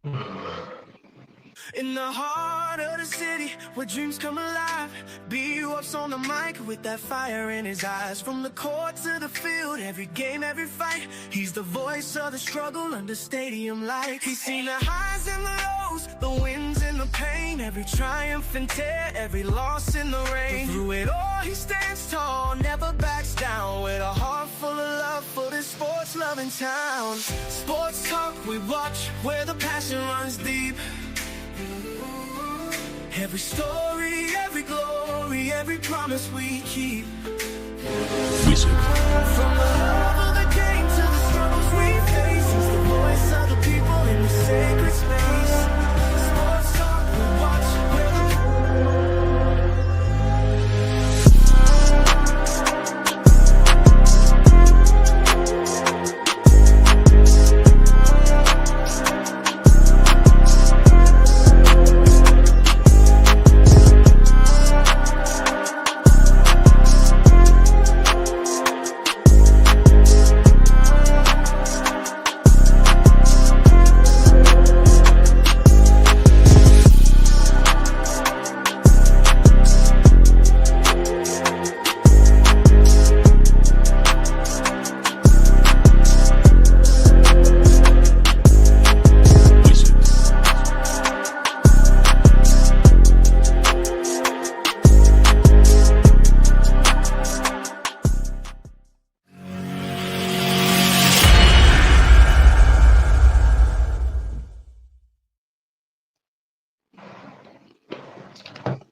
In the heart of the city, where dreams come alive, BWatts on the mic with that fire in his eyes. From the court to the field, every game, every fight, he's the voice of the struggle under stadium lights. He's seen the highs and the lows, the wins and the pain, every triumph and tear, every loss in the rain. But through it all, he stands tall, never backs down, with a heart full of love for this sports-loving town. Sports talk we watch, where the passion runs deep. Every story, every glory, every promise we keep. Music. From the love of the game to the struggles we face, he's the voice of the people in the sacred space. Sports talk we watch, where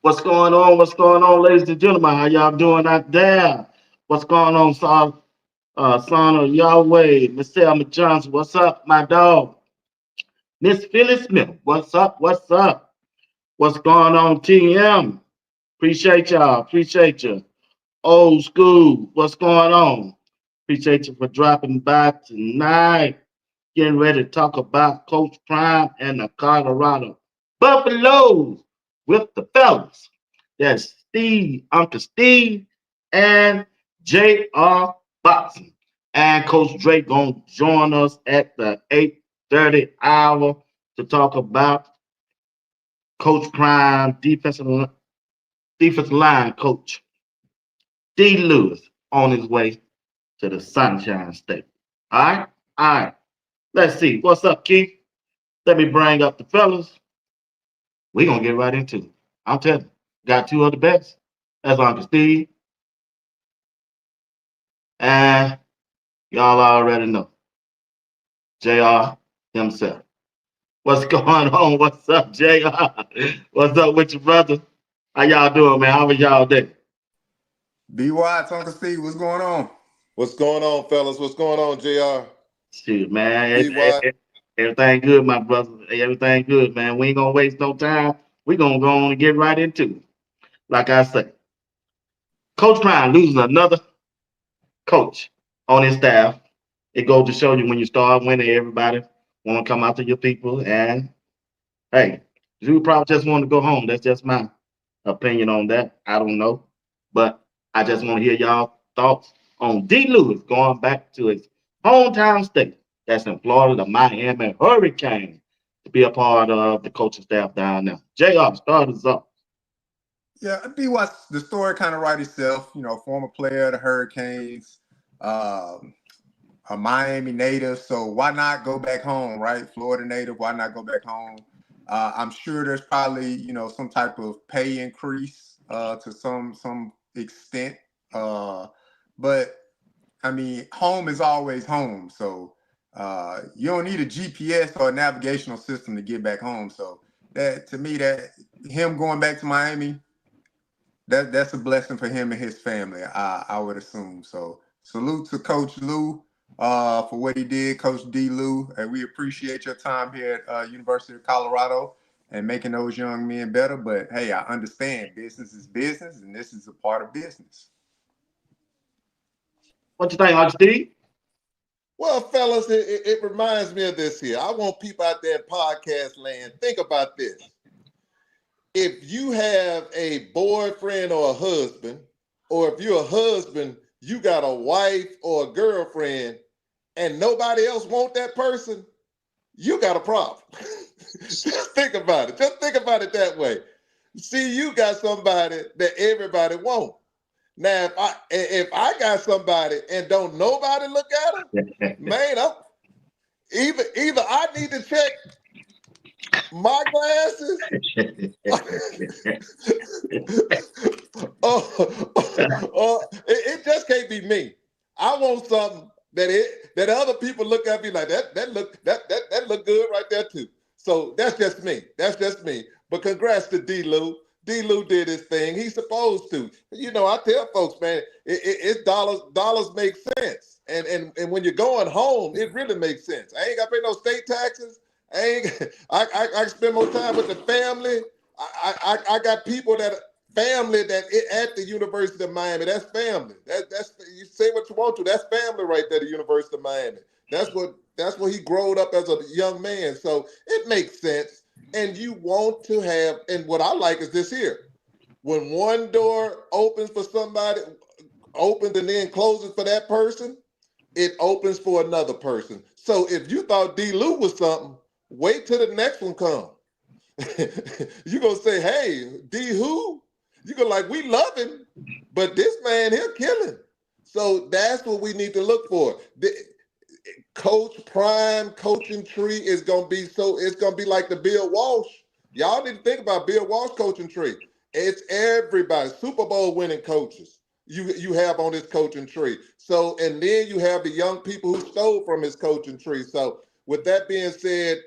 What's going on? What's going on, ladies and gentlemen? How y'all doing out there? What's going on, son of Yahweh? Miss Selma Johnson, what's up, my dog? Miss Phyllis Smith, what's up? What's up? What's going on, TM? Appreciate y'all. Appreciate you. Old school, what's going on? Appreciate you for dropping by tonight. Getting ready to talk about Coach Prime and the Colorado Buffaloes with the fellas. That's Steve, Uncle Steve, and J.R. Boxing. And Coach Drake gonna join us at the 8:30 hour to talk about Coach Prime, defensive line coach D. Lewis on his way to the Sunshine State. All right, all right. Let's see. What's up, Keith? Let me bring up the fellas. We're gonna get right into it. I'm telling you, got two of the best. That's Uncle Steve. And y'all already know. JR himself. What's going on? What's up, JR? What's up with your brother? How y'all doing, man? How was y'all day? BWatts, Uncle Steve, what's going on? What's going on, fellas? What's going on, JR? Shoot, man. BWatts. Everything good, my brother. Everything good, man. We ain't gonna waste no time. We're gonna go on and get right into it. Like I say, Coach Prime losing another coach on his staff. It goes to show you when you start winning, everybody want to come out to your people. And hey, you probably just want to go home. That's just my opinion on that. I don't know. But I just want to hear y'all thoughts on D. Lewis going back to his hometown state. That's in Florida, the Miami Hurricane, to be a part of the coaching staff down there. JR, start us off. Yeah, BWatts, the story kind of write itself. You know, former player of the Hurricanes, a Miami native. So why not go back home, right? Florida native, why not go back home? I'm sure there's probably, some type of pay increase to some extent. But I mean, home is always home. So you don't need a GPS or a navigational system to get back home. So that, to me, that him going back to Miami, that's a blessing for him and his family, I would assume. So salute to Coach Lou for what he did, Coach D. Lou, and we appreciate your time here at University of Colorado and making those young men better. But hey, I understand business is business, and this is a part of business. What you think, Uncle Steve? Well, fellas, it reminds me of this here. I want people out there in podcast land, think about this. If you have a boyfriend or a husband, or if you're a husband, you got a wife or a girlfriend, and nobody else want that person, you got a problem. Just think about it. Just think about it that way. See, you got somebody that everybody wants. Now, if I got somebody and don't nobody look at them, man, either I need to check my glasses, it just can't be me. I want something that other people look at me like that look good right there too. So that's just me. That's just me. But congrats to D-Lou. D-Lou did his thing. He's supposed to. You know, I tell folks, man, it's dollars. Dollars make sense. And when you're going home, it really makes sense. I ain't got to pay no state taxes. I spend more time with the family. I got people family at the University of Miami. That's family. That's you say what you want to. That's family right there. The University of Miami. That's what he growed up as a young man. So it makes sense. And you want to have. And what I like is this here. When one door opens for somebody, opens and then closes for that person, it opens for another person. So if you thought D-Lou was something, wait till the next one comes. You're going to say, hey, D-who? You're going to like, we love him, but this man here killing. So that's what we need to look for. The Coach Prime coaching tree is going to be it's going to be like the Bill Walsh. Y'all need to think about Bill Walsh coaching tree. It's everybody, Super Bowl winning coaches you have on this coaching tree. So, and then you have the young people who stole from his coaching tree. So with that being said,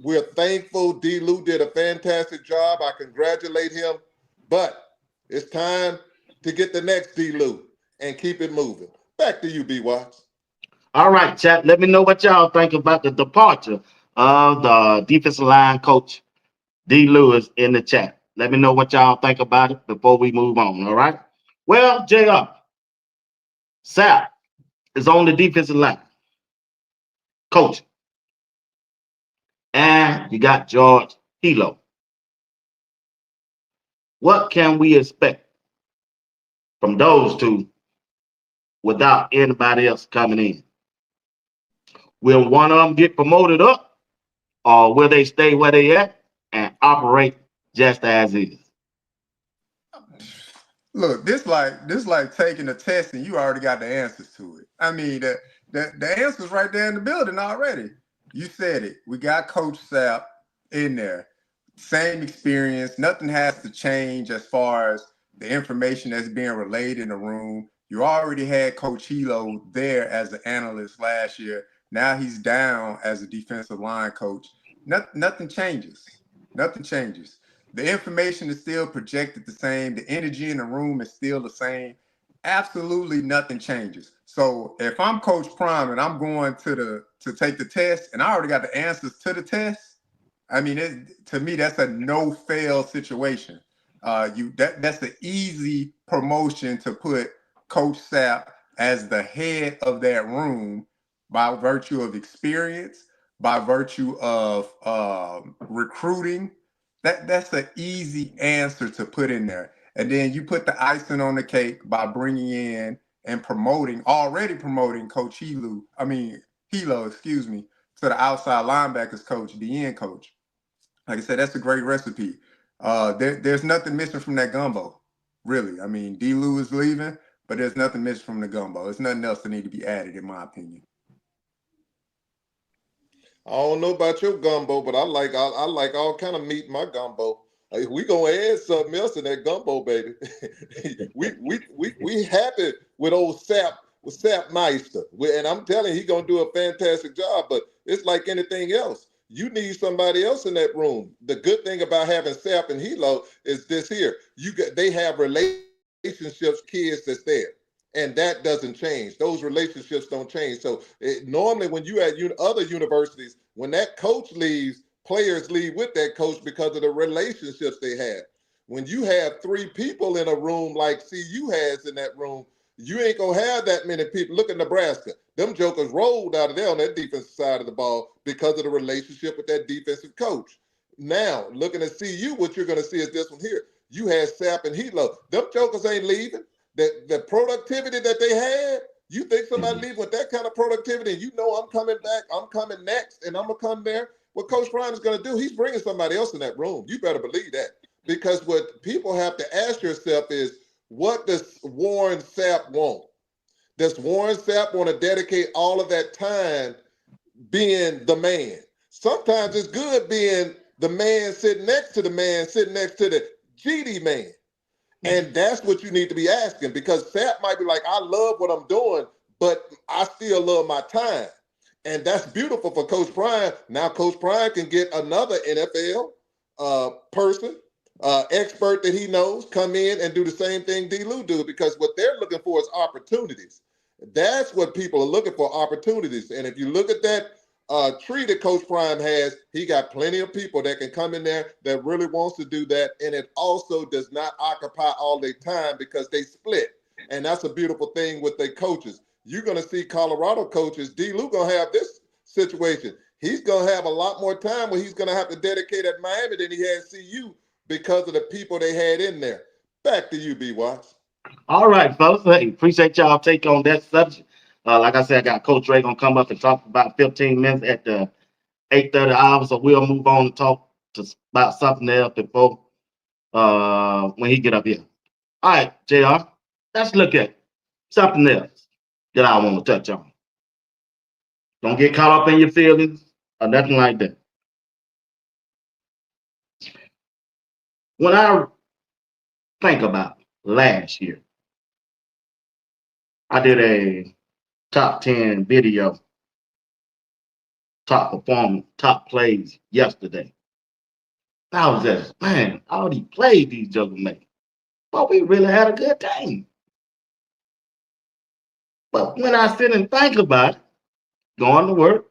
we're thankful. D-Lou did a fantastic job. I congratulate him. But it's time to get the next D-Lou and keep it moving. Back to you, BWatts. All right, chat. Let me know what y'all think about the departure of the defensive line coach, D. Lewis, in the chat. Let me know what y'all think about it before we move on. All right. Well, JR, Sal is on the defensive line, coach. And you got George Hilo. What can we expect from those two without anybody else coming in? Will one of them get promoted up, or will they stay where they at and operate just as is? Look, this like taking a test and you already got the answers to it. I mean, the answer's right there in the building already. You said it. We got Coach Sapp in there. Same experience. Nothing has to change as far as the information that's being relayed in the room. You already had Coach Hilo there as an analyst last year. Now he's down as a defensive line coach. Nothing changes. Nothing changes. The information is still projected the same. The energy in the room is still the same. Absolutely nothing changes. So if I'm Coach Prime and I'm going to take the test and I already got the answers to the test, I mean, to me, that's a no-fail situation. That's the easy promotion to put Coach Sapp as the head of that room by virtue of experience, by virtue of recruiting. That's an easy answer to put in there. And then you put the icing on the cake by bringing in and already promoting Coach Hilo, to the outside linebackers coach, the end coach. Like I said, that's a great recipe. There's nothing missing from that gumbo, really. I mean, D-Lou is leaving, but there's nothing missing from the gumbo. There's nothing else that need to be added, in my opinion. I don't know about your gumbo, but I like all kind of meat in my gumbo. We gonna add something else in that gumbo, baby. we happy with old Sapp Meister, and I'm telling you, he gonna do a fantastic job. But it's like anything else. You need somebody else in that room. The good thing about having Sapp and Hilo is this here. They have relationships, kids that's there. And that doesn't change. Those relationships don't change. So normally when you at other universities, when that coach leaves, players leave with that coach because of the relationships they have. When you have three people in a room like CU has in that room, you ain't going to have that many people. Look at Nebraska. Them jokers rolled out of there on that defensive side of the ball because of the relationship with that defensive coach. Now, looking at CU, what you're going to see is this one here. You had Sapp and Hilo. Them jokers ain't leaving. The productivity that they had, you think somebody leave with that kind of productivity and you know I'm coming back, I'm coming next, and I'm going to come there. what Coach Prime is going to do, he's bringing somebody else in that room. You better believe that. Because what people have to ask yourself is, what does Warren Sapp want? Does Warren Sapp want to dedicate all of that time being the man? Sometimes it's good being the man sitting next to the man, sitting next to the GD man. And that's what you need to be asking, because Sapp might be like, I love what I'm doing, but I still love my time. And that's beautiful for Coach Prime. Now Coach Prime can get another NFL person, expert that he knows, come in and do the same thing D-Lou do, because what they're looking for is opportunities. That's what people are looking for, opportunities. And if you look at that tree that Coach Prime has, he got plenty of people that can come in there that really wants to do that. And it also does not occupy all their time because they split. And that's a beautiful thing with their coaches. You're going to see Colorado coaches, D-Lou going to have this situation. He's going to have a lot more time where he's going to have to dedicate at Miami than he had CU because of the people they had in there. Back to you, BWatts. All right, fellas. Hey, appreciate y'all take on that subject. Like I said, I got Coach Ray gonna come up and talk for about 15 minutes at the 8:30 hour, so we'll move on and talk to about something else before when he get up here. All right, JR, let's look at something else that I want to touch on. Don't get caught up in your feelings or nothing like that. When I think about last year, I did a top 10 video, top performance, top plays yesterday. I was just, man, all these plays these jokers make. But we really had a good time. But when I sit and think about it, going to work,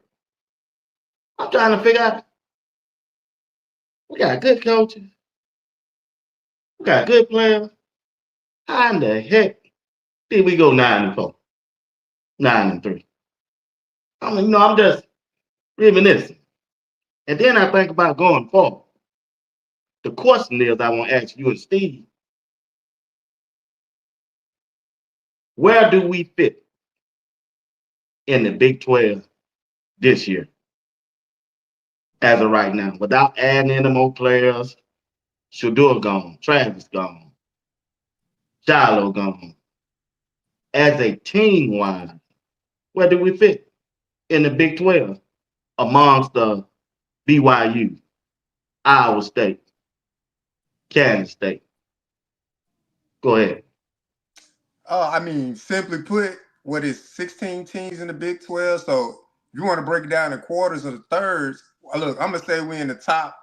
I'm trying to figure out, we got good coaches, we got good players. How in the heck did we go 9-4, 9-3? I mean, I'm just reminiscing. And then I think about going forward. The question is, I want to ask you and Steve, where do we fit in the Big 12 this year as of right now? Without adding any more players, Shador gone, Travis gone, Shiloh gone. As a team-wise, where do we fit in the Big 12 amongst the BYU, Iowa State, Kansas State? Go ahead. I mean, simply put, what is 16 teams in the Big 12? So if you want to break it down in quarters or the thirds, look, I'm gonna say we're in the top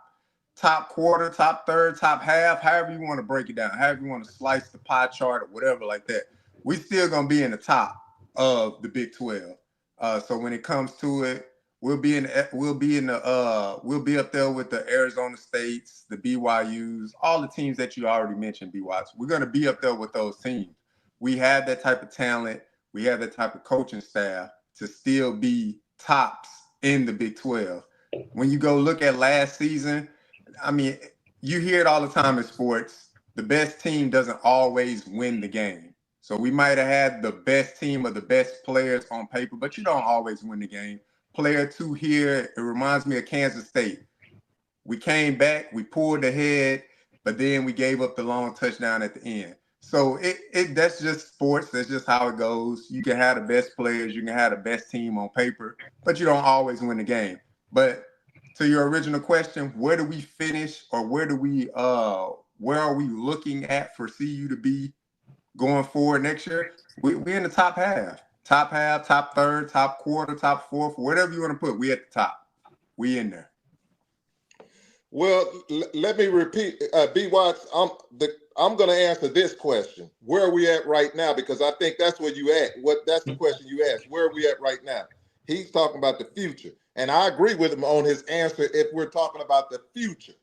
quarter, top third, top half, however you want to break it down, however you want to slice the pie chart or whatever like that. We still gonna be in the top of the Big 12. So when it comes to it, we'll be up there with the Arizona States, the BYUs, all the teams that you already mentioned, BWatts. We're gonna be up there with those teams. We have that type of talent. We have that type of coaching staff to still be tops in the Big 12. When you go look at last season, I mean, you hear it all the time in sports. The best team doesn't always win the game. So we might have had the best team or the best players on paper, but you don't always win the game. Player 2 here, it reminds me of Kansas State. We came back, we pulled ahead, but then we gave up the long touchdown at the end. So that's just sports. That's just how it goes. You can have the best players, you can have the best team on paper, but you don't always win the game. But to your original question, where do we finish, or where are we looking at for CU to be going forward next year? We're in the top half, top third, top quarter, top fourth, whatever you want to put. We at the top. We in there. Well, let me repeat, BWatts, I'm going to answer this question. Where are we at right now? Because I think that's where you at. That's the question you asked. Where are we at right now? He's talking about the future. And I agree with him on his answer if we're talking about the future.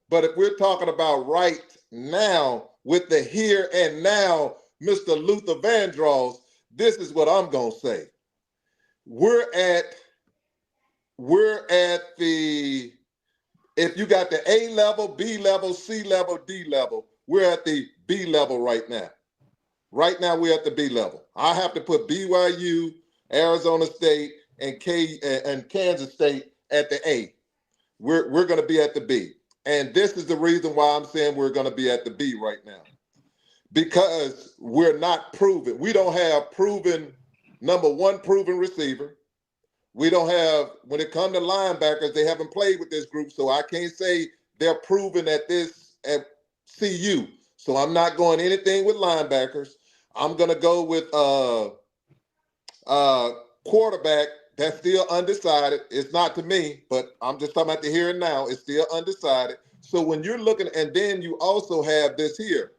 But if we're talking about right now, with the here and now, Mr. Luther Vandross, this is what I'm going to say. We're at the, if you got the A level, B level, C level, D level, we're at the B level right now. Right now, we're at the B level. I have to put BYU, Arizona State, and Kansas State at the A. we're going to be at the B. And this is the reason why I'm saying we're going to be at the B right now. Because we're not proven. We don't have number one proven receiver. We don't have, when it comes to linebackers, they haven't played with this group, so I can't say they're proven at CU. So I'm not going anything with linebackers. I'm going to go with quarterback that's still undecided. It's not to me, but I'm just talking about the here and now. It's still undecided. So when you're looking, and then you also have this here.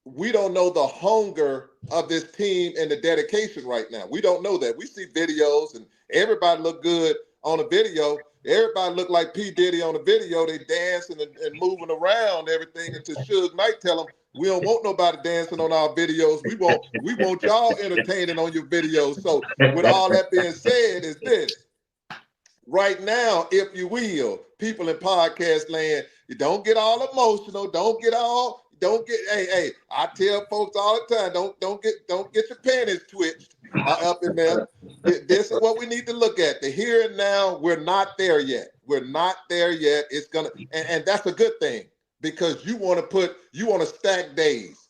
We don't know the hunger of this team and the dedication right now. We don't know that. We see videos and everybody look good on a video. Everybody look like P. Diddy on a video. They dancing and moving around everything until Suge Knight tell them, we don't want nobody dancing on our videos. We want y'all entertaining on your videos. So with all that being said is this. Right now, if you will, people in podcast land, you don't get all emotional. Hey, I tell folks all the time, don't get your panties twitched up in there. This is what we need to look at. The here and now, we're not there yet. We're not there yet. It's gonna, and that's a good thing because you want to stack days.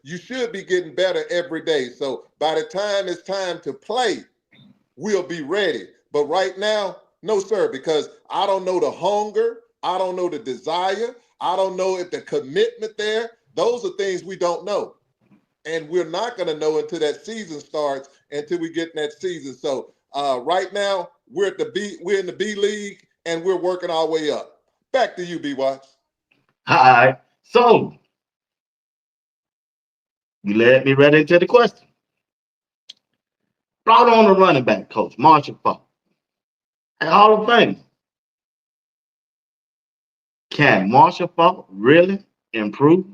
You should be getting better every day. So by the time it's time to play, we'll be ready. But right now, no, sir, because I don't know the hunger. I don't know the desire. I don't know if the commitment there. Those are things we don't know. And we're not going to know until that season starts, until we get in that season. So right now, we're in the B League, and we're working our way up. Back to you, BWatts. All right. So you led me right into the question. Brought on a running back coach, Marshall Faulk. At Hall of Fame. Can Marshall Faulk really improve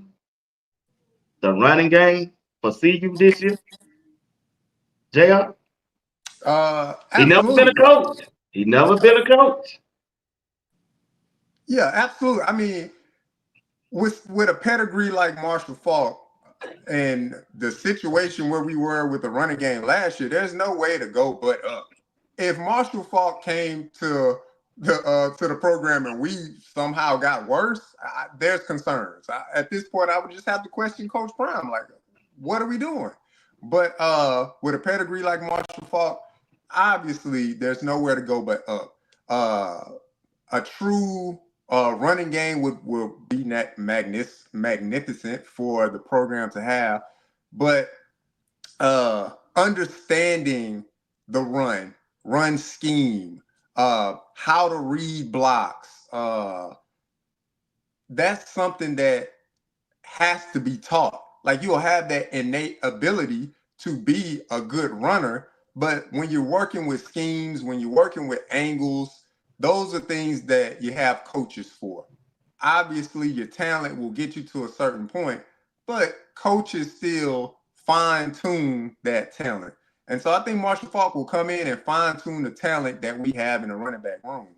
the running game for CU this year? JR? He never been a Absolutely. coach. He never been a coach. Yeah, absolutely. I mean, with a pedigree like Marshall Faulk and the situation where we were with the running game last year, there's no way to go but up. If Marshall Faulk came to the program and we somehow got worse, there's concerns. At this point, I would just have to question Coach Prime, like, what are we doing? But with a pedigree like Marshall Faulk, obviously there's nowhere to go but up. A true running game would be magnificent for the program to have, but understanding the run scheme, how to read blocks, that's something that has to be taught. Like, you'll have that innate ability to be a good runner, but when you're working with schemes, when you're working with angles, those are things that you have coaches for. Obviously, your talent will get you to a certain point, but coaches still fine-tune that talent. And so I think Marshall Faulk will come in and fine-tune the talent that we have in the running back room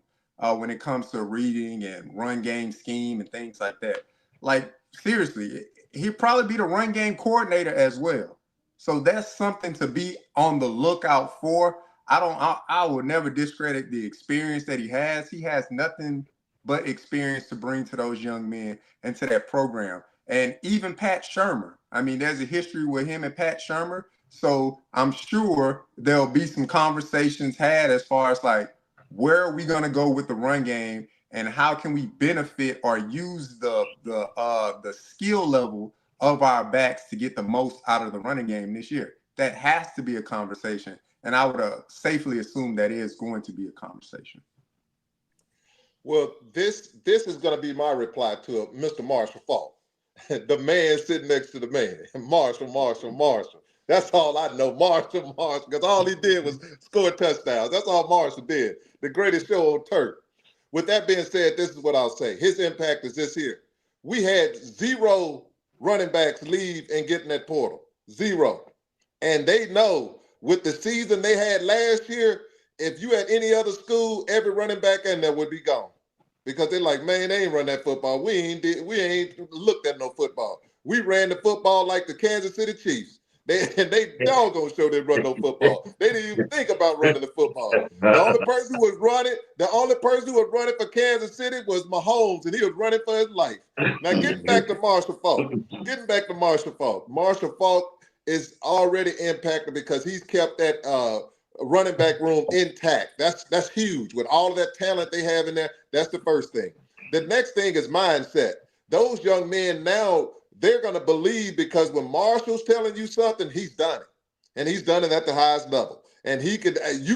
when it comes to reading and run game scheme and things like that. Like, seriously, he'd probably be the run game coordinator as well. So that's something to be on the lookout for. I would never discredit the experience that he has. He has nothing but experience to bring to those young men and to that program. And even Pat Shurmur. I mean, there's a history with him and Pat Shurmur. So I'm sure there'll be some conversations had as far as like, where are we going to go with the run game and how can we benefit or use the skill level of our backs to get the most out of the running game this year? That has to be a conversation. And I would safely assume that is going to be a conversation. Well, this is going to be my reply to Mr. Marshall Faulk, the man sitting next to the man. Marshall. That's all I know. Marshall, because all he did was score touchdowns. That's all Marshall did. The greatest show on turf. With that being said, this is what I'll say. His impact is this here. We had 0 running backs leave and get in that portal. 0. And they know with the season they had last year, if you had any other school, every running back in there would be gone. Because they're like, man, they ain't run that football. We ain't looked at no football. We ran the football like the Kansas City Chiefs. They dog gonna show they run no football. They didn't even think about running the football. The only person who was running for Kansas City was Mahomes, and he was running for his life. Now getting back to Marshall Faulk. Marshall Faulk is already impacted because he's kept that running back room intact. That's huge. With all of that talent they have in there, that's the first thing. The next thing is mindset. Those young men now, they're going to believe because when Marshall's telling you something, he's done it. And he's done it at the highest level. And you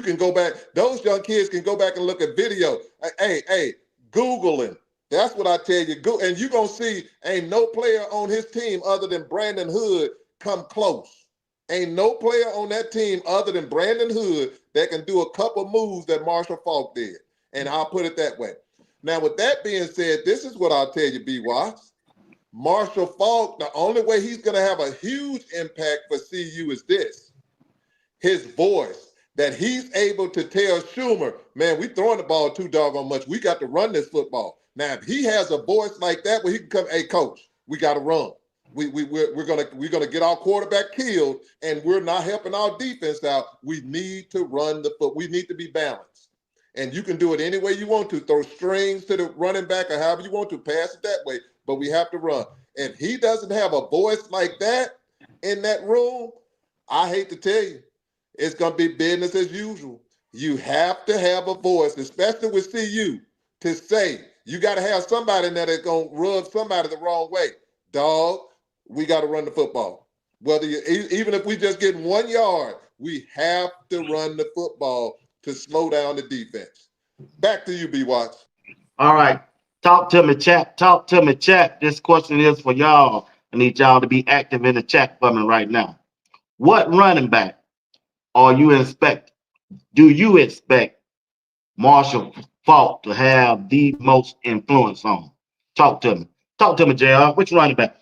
can go back, those young kids can go back and look at video. Hey, Google him. That's what I tell you. And you're going to see ain't no player on his team other than Brandon Hood come close. Ain't no player on that team other than Brandon Hood that can do a couple moves that Marshall Faulk did. And I'll put it that way. Now, with that being said, this is what I'll tell you, BWatts. Marshall Faulk, the only way he's going to have a huge impact for CU is this. His voice, that he's able to tell Schumer, man, we throwing the ball too doggone much. We got to run this football. Now, if he has a voice like that where he can come, hey, coach, we got to run. We're gonna get our quarterback killed, and we're not helping our defense out. We need to run the foot. We need to be balanced. And you can do it any way you want to. Throw strings to the running back or however you want to. Pass it that way. But we have to run. If he doesn't have a voice like that in that room, I hate to tell you, it's going to be business as usual. You have to have a voice, especially with CU, to say, you got to have somebody in there that's going to rub somebody the wrong way. Dog, we got to run the football. Even if we just get 1 yard, we have to run the football to slow down the defense. Back to you, BWatts. All right. Talk to me, chat. Talk to me, chat. This question is for y'all. I need y'all to be active in the chat for me right now. What running back do you expect Marshall Faulk to have the most influence on? Talk to me. Talk to me, JR. Which running back?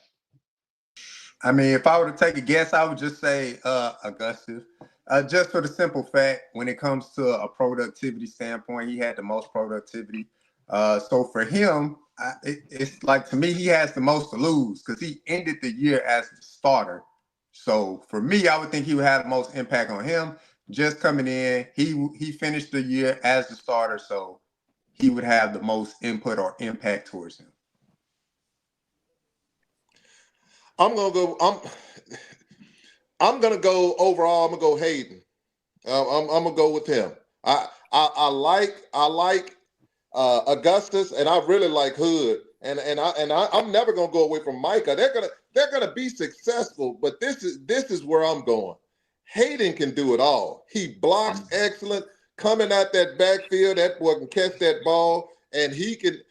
I mean, if I were to take a guess, I would just say Augustus. Just for the simple fact, when it comes to a productivity standpoint, he had the most productivity. So for him, it's like, to me, he has the most to lose because he ended the year as the starter. So for me, I would think he would have the most impact on him. Just coming in, he finished the year as the starter, so he would have the most input or impact towards him. I'm gonna go overall. I'm gonna go Hayden. I'm gonna go with him. I like Augustus, and I really like Hood. I'm never gonna go away from Micah. They're gonna be successful, but this is where I'm going. Hayden can do it all. He blocks excellent, coming out that backfield. That boy can catch that ball, and he can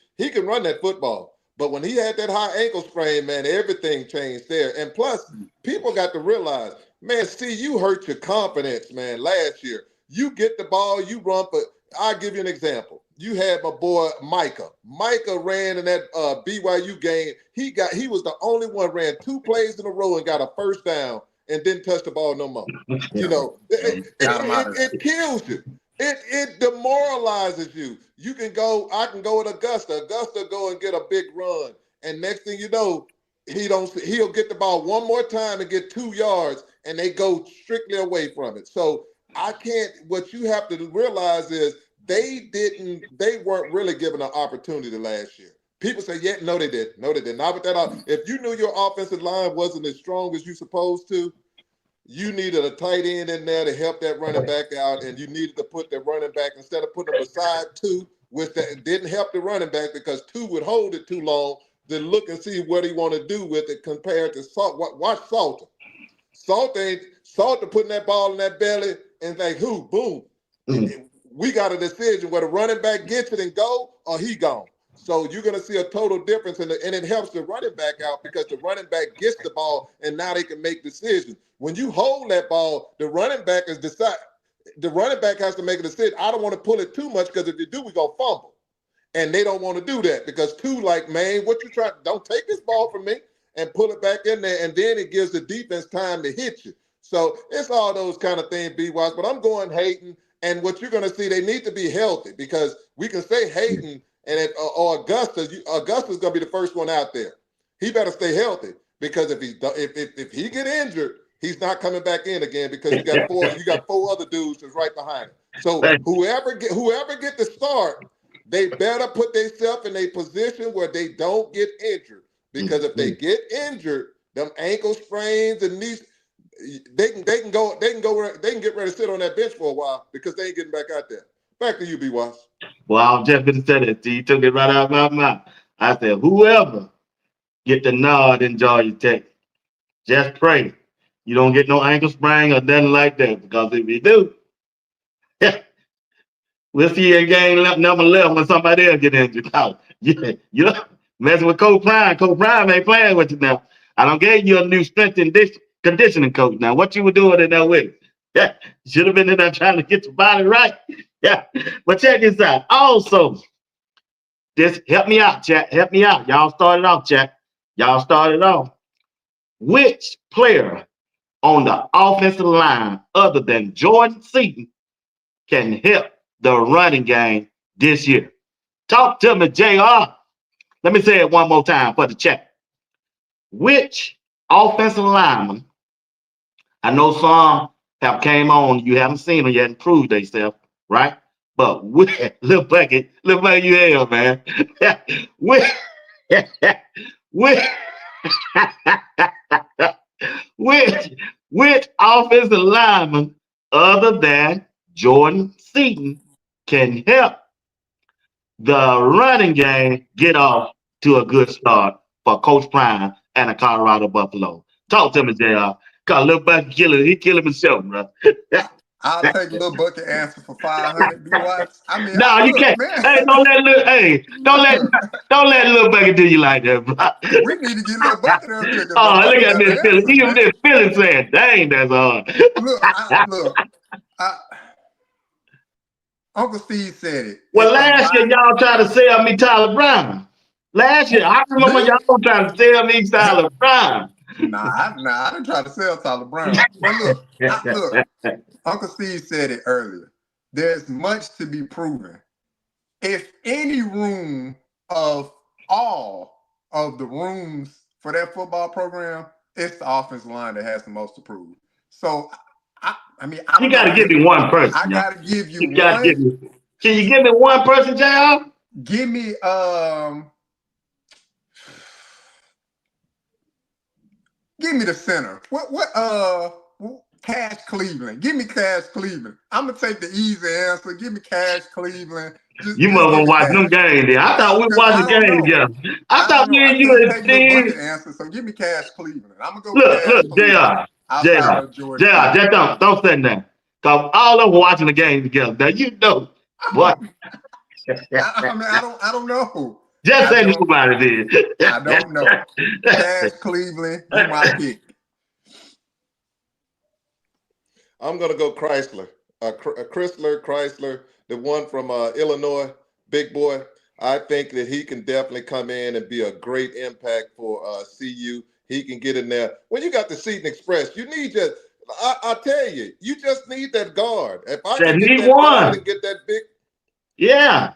run that football. But when he had that high ankle sprain, man, everything changed there. And plus, people got to realize, man, you hurt your confidence, man, last year. You get the ball, you run, but I'll give you an example. You had my boy Micah. Micah ran in that BYU game. He was the only one, ran 2 plays in a row and got a first down and didn't touch the ball no more. You know, it kills you. It demoralizes you. I can go with Augusta. Augusta go and get a big run. And next thing you know, he'll get the ball one more time and get 2 yards, and they go strictly away from it. So what you have to realize is they weren't really given an opportunity last year. People say, yeah, no, they did. No, they did not. With that, if you knew your offensive line wasn't as strong as you supposed to, you needed a tight end in there to help that running back out, and you needed to put the running back, instead of putting him beside 2, which that didn't help the running back because 2 would hold it too long, then look and see what he want to do with it compared to Salt. Watch Salter. Salter putting that ball in that belly and like, boom. We got a decision where the running back gets it and go, or he gone. So you're going to see a total difference, and it helps the running back out because the running back gets the ball, and now they can make decisions. When you hold that ball, the running back has to make a decision. I don't want to pull it too much because if you do, we're going to fumble. And they don't want to do that because 2, like, man, what you trying? Don't take this ball from me and pull it back in there, and then it gives the defense time to hit you. So it's all those kind of things, BWatts, but I'm going Hayden. And what you're going to see, they need to be healthy because we can say Hayden or Augusta's going to be the first one out there. He better stay healthy because if he get injured, he's not coming back in again because you got four other dudes that's right behind him. So whoever get the start, they better put themselves in a position where they don't get injured. Because if they get injured, them ankle sprains and knees, they can get ready to sit on that bench for a while because they ain't getting back out there. Back to you, BWatts. Well, I was just going to say that. You took it right out of my mouth. I said, whoever get the nod in Georgia Tech, just pray you don't get no ankle sprain or nothing like that. Because if you do, we'll see you in game number 11 when somebody else get injured. You know, messing with Coach Prime. Coach Prime ain't playing with you now. I don't gave you a new strength and conditioning coach. Now, what you were doing in that way? Yeah, should have been in there trying to get your body right. Yeah, but check this out. Also, this help me out, chat. Help me out. Y'all started off, chat. Y'all started off. Which player on the offensive line, other than Jordan Seaton, can help the running game this year? Talk to me, JR. Let me say it one more time for the chat. Which offensive lineman? I know some have came on. You haven't seen them yet and proved themselves, right? But little bucket, you have, man. which, which, which offensive lineman other than Jordan Seaton can help the running game get off to a good start for Coach Prime and the Colorado Buffalo? Talk to me, JR. Cause little bucket he killing himself, bro. I'll take a little bucket answer for 500 BWatts. I mean, no, you can't. Man. Hey, don't let little bucket do you like that, bro. We need to get little bucket up here. Oh, look at this feeling. Even this feeling saying, "Dang, that's hard." Look. Uncle Steve said it. Well, last year y'all tried to sell me Tyler Brown. Last year, I remember y'all trying to sell me Tyler Brown. Nah, I didn't try to sell Tyler Brown. But look, Uncle Steve said it earlier. There's much to be proven. If any room of all of the rooms for that football program, it's the offensive line that has the most to prove. So, I mean, you got to give me one person. I got to give you one. Can you give me one person, JR? Give me Give me the center. Cash Cleveland. Give me Cash Cleveland. I'm gonna take the easy answer. Give me Cash Cleveland. You must watch them games there. I thought we watched the game together. I thought me and you and Steve. Answer, so give me Cash Cleveland. I'm gonna go. Look, JR, just don't say that. Cause all of them watching the game together. Now you know what. I don't know. Just say nobody did. I don't know. Cash Cleveland, you my pick. I'm gonna go Chrysler. Chrysler, the one from Illinois, big boy. I think that he can definitely come in and be a great impact for CU. He can get in there. When you got the Seton Express, you need just. I tell you, you just need that guard. If I can get that guard and get that big. Yeah,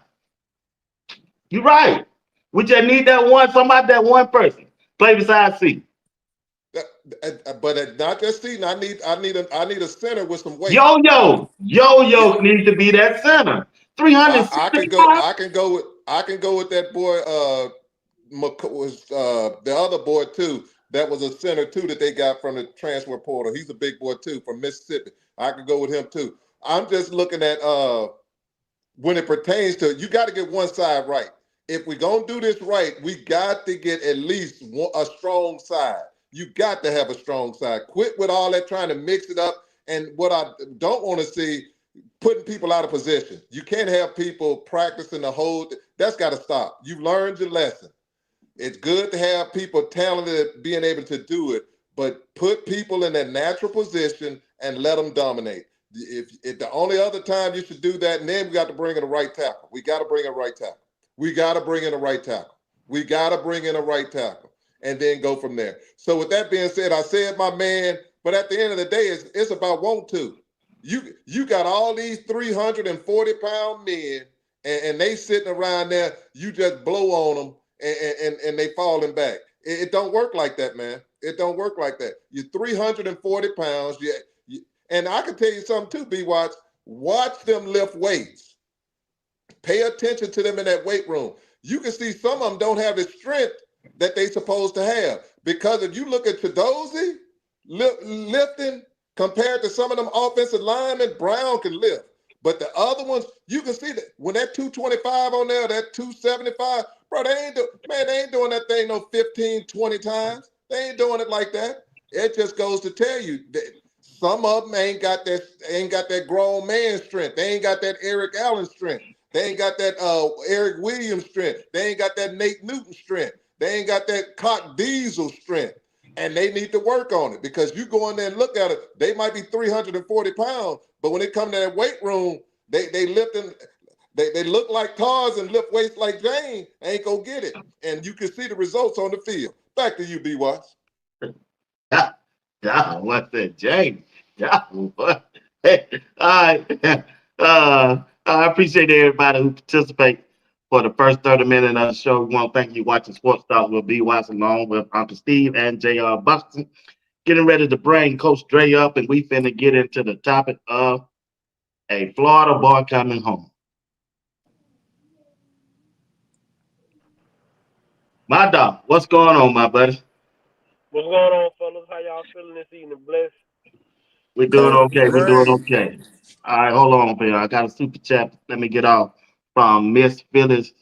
you're right. We just need that one person play beside Seton. But not just Seton. I need a center with some weight. Yo needs to be that center. 300. I can go with that boy. The other boy too. That was a center too that they got from the transfer portal. He's a big boy too from Mississippi. I could go with him too. I'm just looking at when it pertains to, you got to get one side right. If we're gonna do this right, we got to get at least a strong side. You got to have a strong side. Quit with all that trying to mix it up. And what I don't want to see, putting people out of position. You can't have people practicing the whole. That's got to stop. You learned your lesson. It's good to have people talented being able to do it, but put people in their natural position and let them dominate. If the only other time you should do that, and then we got to bring in a right tackle. We got to bring in a right tackle. We got to bring in a right tackle. We got to bring in a right tackle, and then go from there. So with that being said, I said my man, but at the end of the day, it's about want to. You got all these 340-pound men, and they sitting around there. You just blow on them, and they falling back. It don't work like that, man. It don't work like that. You're 340 pounds. And I can tell you something too, BWatts. Watch them lift weights. Pay attention to them in that weight room. You can see some of them don't have the strength that they supposed to have. Because if you look at Chidozie lifting compared to some of them offensive linemen, Brown can lift. But the other ones, you can see that when that 225 on there, that 275, bro, they ain't doing that thing no 15, 20 times. They ain't doing it like that. It just goes to tell you that some of them ain't got that grown man strength. They ain't got that Eric Allen strength. They ain't got that Eric Williams strength. They ain't got that Nate Newton strength. They ain't got that Cock Diesel strength. And they need to work on it because you go in there and look at it, they might be 340 pounds, but when it comes to that weight room, they lifting, they look like cars and lift weights like Jane, ain't gonna get it. And you can see the results on the field. Back to you, BWatts. Yeah, what's that, James? Yeah, what? Hey, all right. I appreciate everybody who participated for the first 30 minutes of the show. We want to thank you watching Sports Talk with BWatts along with Uncle Steve and J.R. Buxton. Getting ready to bring Coach Dre up, and we finna get into the topic of a Florida boy coming home. My dog, what's going on, my buddy? What's going on, fellas? How y'all feeling this evening? Blessed? We're doing okay. We're doing Great. okay. All right, hold on, Bill. I got a super chat. Let me get off from Miss Phyllis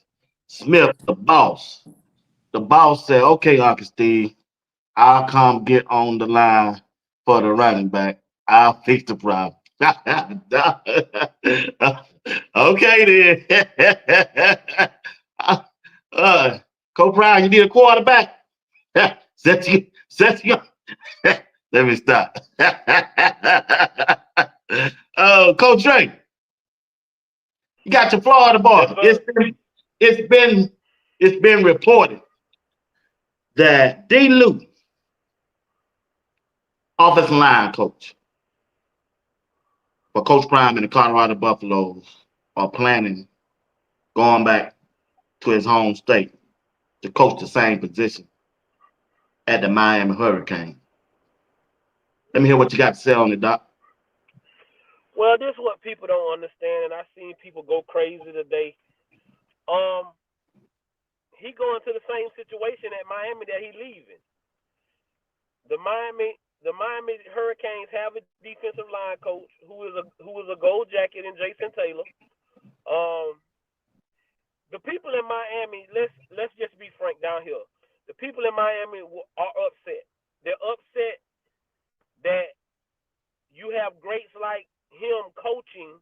Smith, the boss. The boss said, okay, Uncle Steve, I'll come get on the line for the running back. I'll fix the problem. Okay, then. Coach Brown, you need a quarterback? Set you. Let me stop. Coach Drake, you got your Florida boy. Yes, It's been reported that D. Lou, offensive line coach for Coach Prime and the Colorado Buffaloes, are planning going back to his home state to coach the same position at the Miami Hurricane. Let me hear what you got to say on it, Doc. Well, this is what people don't understand, and I've seen people go crazy today. He going to the same situation at Miami that he leaving. The Miami Hurricanes have a defensive line coach who is a gold jacket in Jason Taylor. The people in Miami, let's just be frank down here. The people in Miami are upset. They're upset that you have greats like him coaching,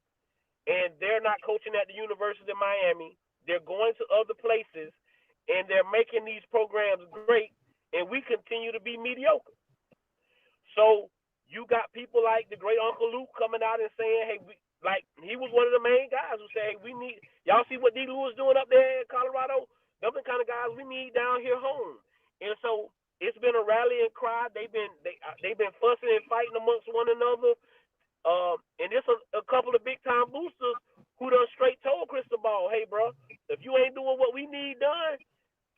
and they're not coaching at the University of Miami. They're going to other places, and they're making these programs great, and we continue to be mediocre. So you got people like the great Uncle Luke coming out and saying, hey, he was one of the main guys who said, hey, we need, y'all see what D. Lou is doing up there in Colorado? Them the kind of guys we need down here home. And so it's been a rallying cry. They've been fussing and fighting amongst one another. And it's a couple of big time boosters who done straight told Cristobal, hey, bro, if you ain't doing what we need done,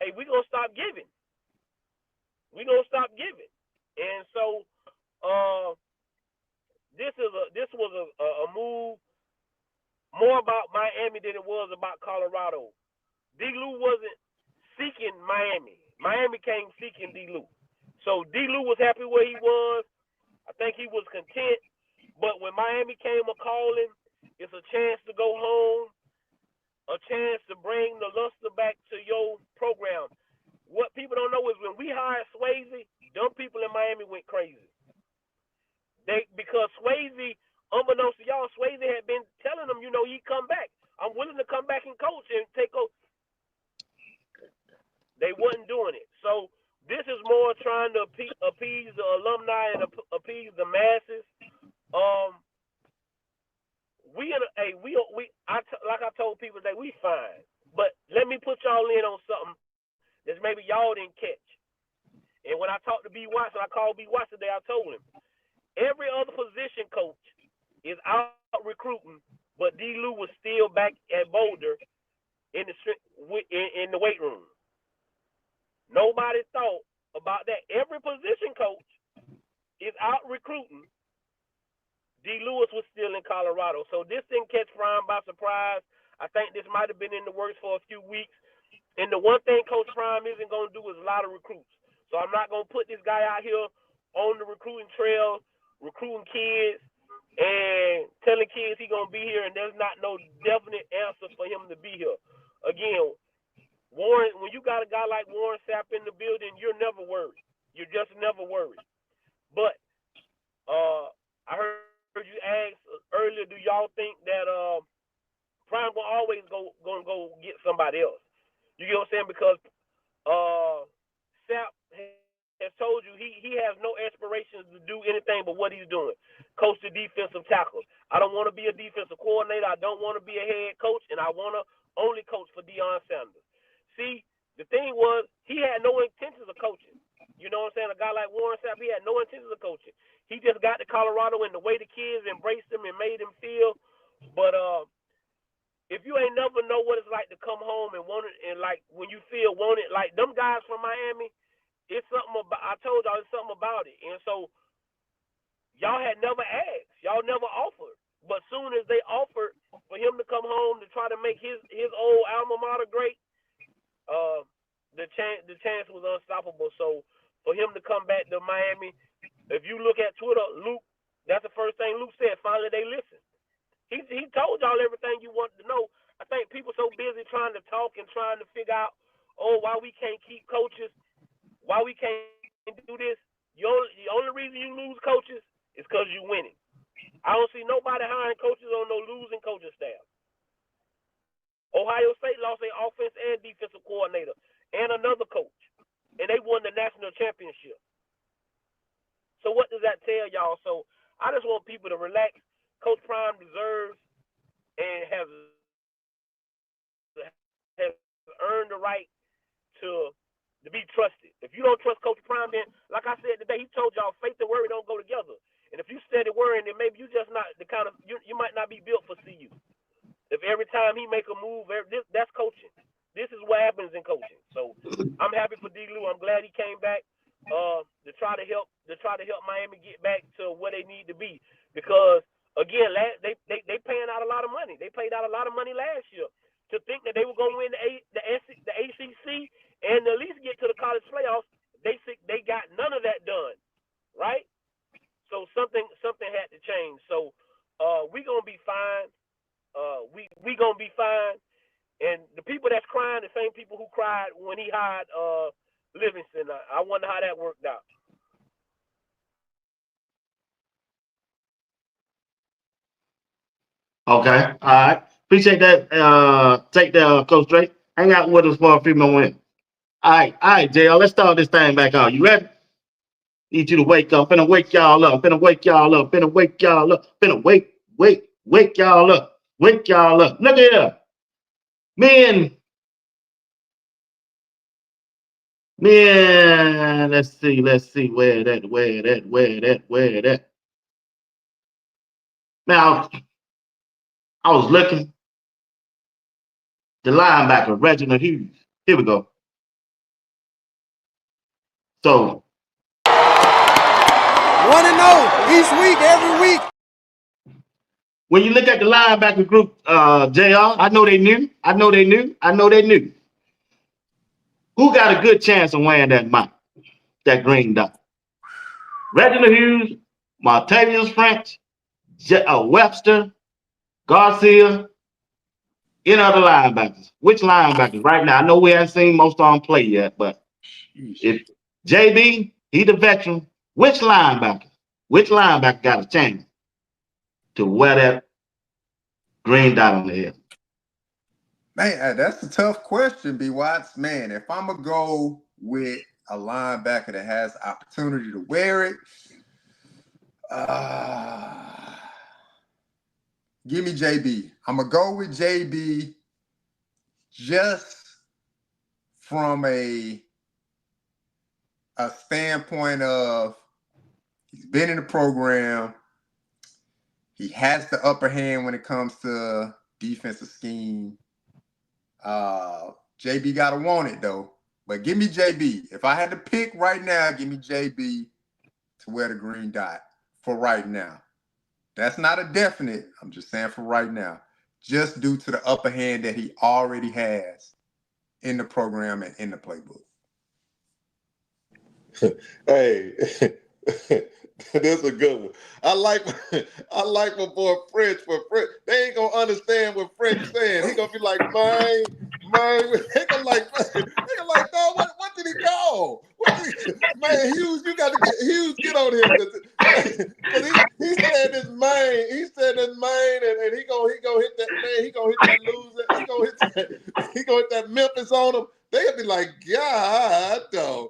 hey, we gonna stop giving. And so this was a move more about Miami than it was about Colorado. D. Lou wasn't seeking Miami. Miami came seeking D. Lou. So D. Lou was happy where he was. I think he was content. But when Miami came a calling, it's a chance to go home, a chance to bring the luster back to your program. What people don't know is when we hired Swayze, them people in Miami went crazy. Because Swayze, unbeknownst to y'all, Swayze had been telling them, he'd come back. I'm willing to come back and coach and take over. They wasn't doing it. So this is more trying to appease the alumni and appease the masses. Like I told people today, we fine. But let me put y'all in on something that maybe y'all didn't catch. And when I talked to BWatts, and I called BWatts today, I told him, every other position coach is out recruiting, but D. Lou was still back at Boulder in the weight room. Nobody thought about that. Every position coach Colorado. So this didn't catch Prime by surprise. I think this might have been in the works for a few weeks. And the one thing Coach Prime isn't going to do is a lot of recruits. So I'm not going to put this guy out here on the recruiting trail, recruiting kids, and telling kids he's going to be here, and there's not no definite answer for him to be here. Again, Warren, when you got a guy like Warren Sapp in the building, you're never worried. You're just never worried. But I heard you ask earlier, do y'all think that Prime will always gonna go get somebody else? You get what I'm saying? Because Sapp has told you he has no aspirations to do anything but what he's doing. Coach the defensive tackles. I don't want to be a defensive coordinator. I don't want to be a head coach, and I want to only coach for Deion Sanders. See, the thing was, he had no intentions of coaching. You know what I'm saying? A guy like Warren Sapp, he had no intentions of coaching. He just got to Colorado, and the way the kids embraced him and made him feel. But if you ain't never know what it's like to come home and want it, and like when you feel want it, like them guys from Miami, it's something about. I told y'all, it's something about it. And so y'all had never asked, y'all never offered. But soon as they offered for him to come home to try to make his old alma mater great, the chance was unstoppable. So for him to come back to Miami, if you look at Twitter, Luke, that's the first thing Luke said. Finally, they listened. He told y'all everything you wanted to know. I think people so busy trying to talk and trying to figure out, why we can't keep coaches, why we can't do this. The only reason you lose coaches is because you're winning. I don't see nobody hiring coaches on no losing coaching staff. Ohio State lost their offense and defensive coordinator and another coach, and they won the national championship. So what does that tell y'all? So I just want people to relax. Coach Prime deserves and has earned the right to be trusted. If you don't trust Coach Prime, then like I said today, he told y'all faith and worry don't go together. And if you steady worrying, then maybe you just not the kind of you might not be built for CU. If every time he make a move, that's coaching. This is what happens in coaching. So I'm happy for D. Lou. I'm glad he came back to try to help Miami get back to where they need to be. Because again, they paying out a lot of money. They paid out a lot of money last year to think that they were going to win the ACC and at least get to the college playoffs. They got none of that done, right? So something had to change. So we gonna be fine. We gonna be fine. And the people that's crying, the same people who cried when he hired Livingston. I wonder how that worked out. Okay, all right. Appreciate that. Take that, Coach Drake. Hang out with us for a few more minutes. All right, JL. Let's start this thing back on. You ready? Need you to wake up. Finna wake y'all up. Finna wake y'all up. Finna wake y'all up. Finna wake y'all up. Wake y'all up. Look at here. Man, let's see. Where that. Now, I was looking. The linebacker, Reginald Hughes. Here we go. So 1-0 each week, every week. when you look at the linebacker group, JR, I know they knew. Who got a good chance of wearing that green dot? Reginald Hughes, Martavius French, Webster, Garcia, any other linebackers? Which linebackers right now? I know we haven't seen most of them play yet, but if JB, he the veteran, which linebacker got a chance to wear that green dot on the head? Man, that's a tough question, BWatts. Man, if I'm going to go with a linebacker that has opportunity to wear it, give me JB. I'm going to go with JB just from a standpoint of he's been in the program. He has the upper hand when it comes to defensive scheme. JB got to want it, though. But give me JB. If I had to pick right now, give me JB to wear the green dot for right now. That's not a definite. I'm just saying for right now, just due to the upper hand that he already has in the program and in the playbook. Hey, this is a good one. I like I like my boy French, but French, they ain't gonna understand what French saying. He gonna be like, man, they gonna like, dog, what did he call? What did he, man, Hughes, you got to get on here because he said this man, and he gonna hit that man, he gonna hit that loser, he gonna hit that Memphis on him. They'll be like, God, dog.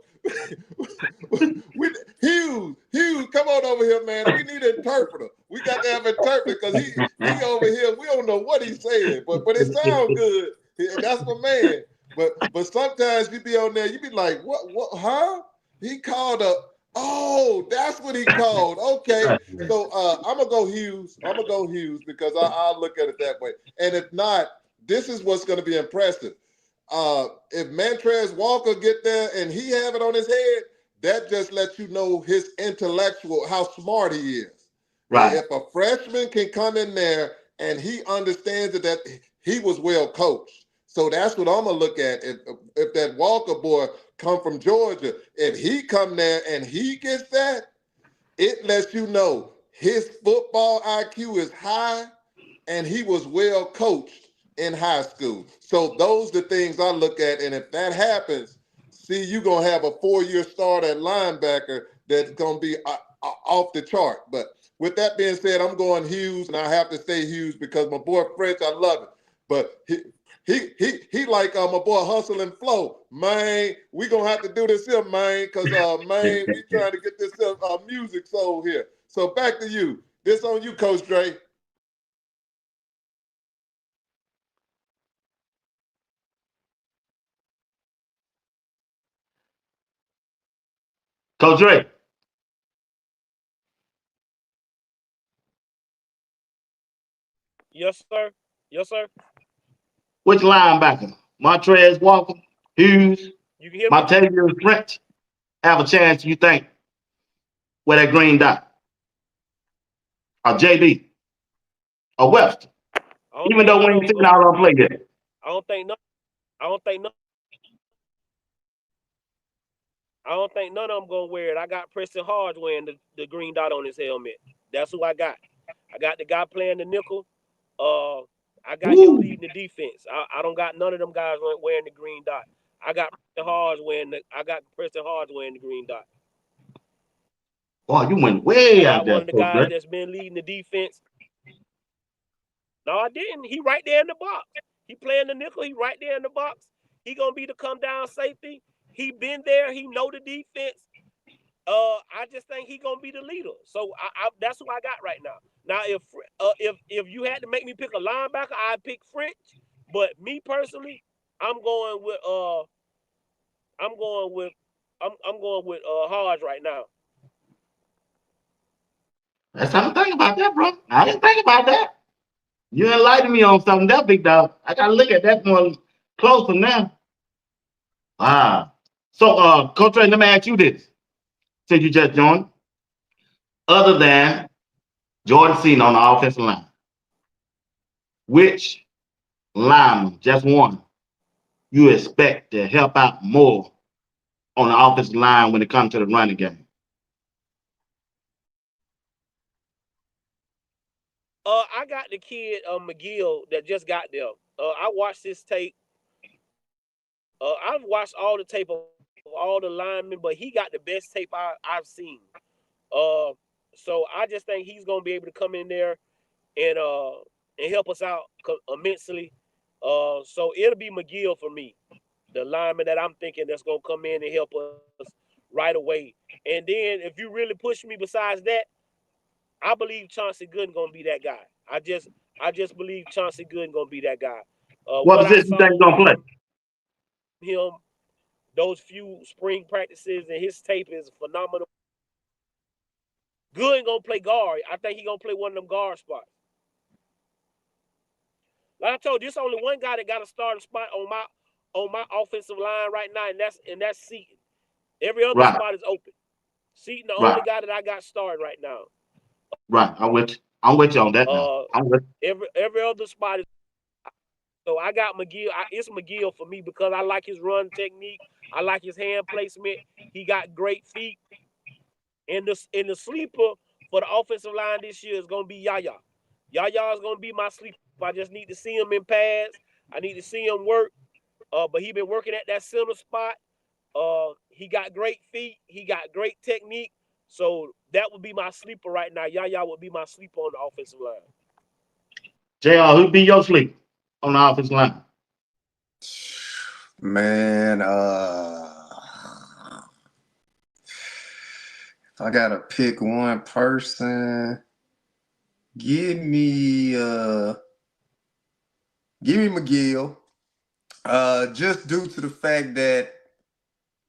Hughes, come on over here, man. We need an interpreter. We got to have an interpreter because he over here. We don't know what he's saying, but it sounds good. That's my man. But sometimes you be on there, you be like, what, huh? He called a. Oh, that's what he called. Okay, so I'm gonna go Hughes. Because I'll look at it that way. And if not, this is what's going to be impressive. If Montrez Walker get there and he have it on his head, that just lets you know his intellectual, how smart he is. Right. If a freshman can come in there and he understands that he was well coached. So that's what I'm gonna look at. If that Walker boy come from Georgia, if he come there and he gets that, it lets you know his football IQ is high and he was well coached in high school. So those are the things I look at. And if that happens, see, you're going to have a 4-year start at linebacker that's going to be off the chart. But with that being said, I'm going Hughes, and I have to say Hughes because my boy French, I love it. But he like my boy Hustle and Flow. Man, we going to have to do this here, man, because, man, we trying to get this music sold here. So back to you. This on you, Coach Dre. Coach Dre, Yes, sir. Yes, sir. which linebacker? Montrez Walker, Hughes, You can hear me? Montavious French have a chance, you think, with that green dot? Or JB? Or Webster? I don't Even think though we none of ain't them seen going. all of them play yet. I don't think none. I don't think none. I don't think none of them gonna wear it. I got Preston Hodge wearing the green dot on his helmet. That's who I got. I got the guy playing the nickel. Uh, I got him Woo. leading the defense. I don't got none of them guys wearing the green dot. I got Preston Hodge wearing the green dot. Boy, you went I way out got one there, of the Coach guys Dre. that's been leading the defense. No, I didn't. He right there in the box. He playing the nickel. He right there in the box. He gonna be the come down safety. He been there. He know the defense. I just think he gonna be the leader. So that's who I got right now. Now, if you had to make me pick a linebacker, I'd pick French. But me personally, I'm going with I'm going with I'm going with Hodge right now. That's something to think about that, bro. I didn't think about that. You enlightened me on something that big dog. I gotta look at that one closer now. Ah. So Coach Ray, let me ask you this. Since you just joined, other than Jordan Seaton on the offensive line, which lineman, just one, you expect to help out more on the offensive line when it comes to the running game? I got the kid McGill that just got there. I watched this tape. I've watched all the tape of all the linemen, but he got the best tape I've seen. Uh, so I just think he's gonna be able to come in there and uh and help us out immensely. So it'll be McGill for me, the lineman that I'm thinking that's gonna come in and help us right away. And then if you really push me besides that, I believe Chauncey Gooden gonna be that guy. I just believe Chauncey Gooden gonna be that guy. What What I position you think saw he's gonna play? from him those few spring practices and his tape is phenomenal. Gooden gonna play guard. I think he gonna play one of them guard spots. Like I told you, there's only one guy that got a starting spot on my offensive line right now, and that's Seaton. Every other Right, spot is open. Seaton, the only right, guy that I got starting right now. right. I'm with you. I'm with you on that now. Uh, I'm with. every other spot is. So I got McGill. It's McGill for me because I like his run technique. I like his hand placement. He got great feet. And the sleeper for the offensive line this year is gonna be Yaya. Yaya is gonna be my sleeper. I just need to see him in pads. I need to see him work. But he been working at that center spot. He got great feet. He got great technique. So that would be my sleeper right now. Yaya would be my sleeper on the offensive line. JR, who be your sleep on the offensive line? Man, if I gotta pick one person, give me McGill. Just due to the fact that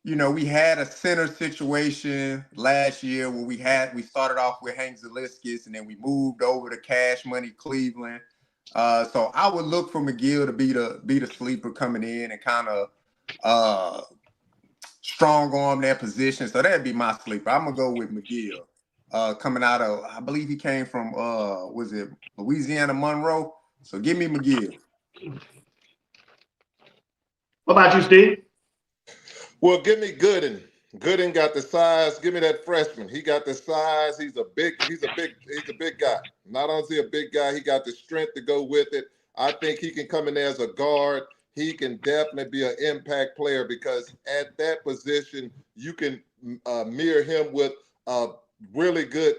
we had a center situation last year where we started off with Hank Zaliskis and then we moved over to Cash Money Cleveland. So I would look for McGill to be the sleeper coming in and kind of strong arm that position. So that'd be my sleeper. I'm gonna go with McGill. Coming out of, I believe he came from was it Louisiana Monroe? So give me McGill. What about you, Steve? Well, give me Gooden. Gooden got the size. Give me that freshman. He got the size. He's a big guy. Not only is he a big guy, he got the strength to go with it. I think he can come in there as a guard. He can definitely be an impact player because at that position, you can mirror him with a really good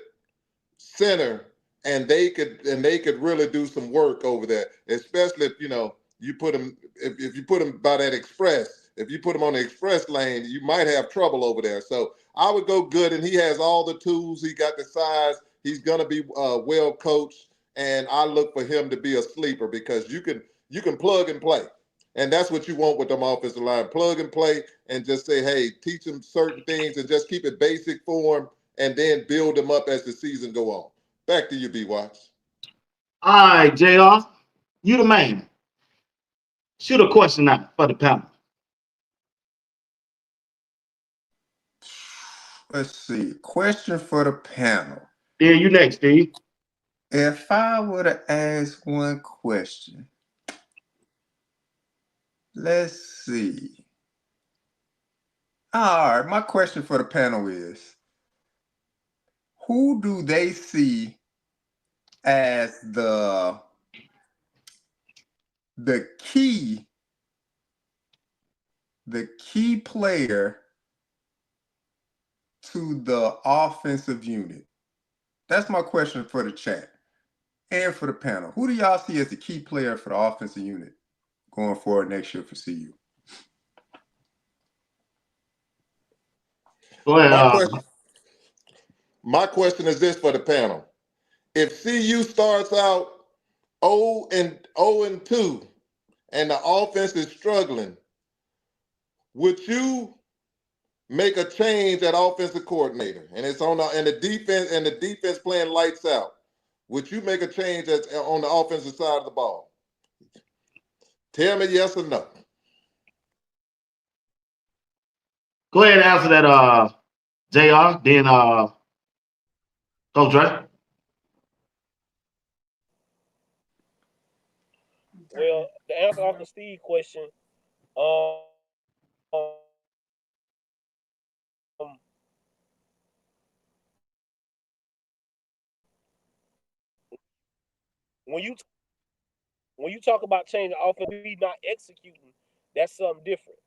center, and they could really do some work over there, especially if you put him if you put him by that express. If you put him on the express lane, you might have trouble over there. So I would go good, and he has all the tools. He got the size. He's gonna be well coached, and I look for him to be a sleeper because you can plug and play, and that's what you want with them offensive line. Plug and play, and just say, hey, teach them certain things, and just keep it basic for them, and then build them up as the season go on. Back to you, BWatts. All right, JR, you the man. Shoot a question out for the panel. Let's see. Question for the panel. Yeah, you next, Steve. If I were to ask one question, let's see. All right, my question for the panel is, who do they see as the key player to the offensive unit? That's my question for the chat and for the panel. Who do y'all see as the key player for the offensive unit going forward next year for CU? Go ahead. My question, my question is this for the panel. If CU starts out 0-2 and the offense is struggling, would you make a change at offensive coordinator? And it's and the defense playing lights out. Would you make a change on the offensive side of the ball? Tell me yes or no. Go ahead and answer that, JR. Then Coach Dre. Well, the answer off the Steve question, um, when you when you talk about changing offense, we not executing. That's something different,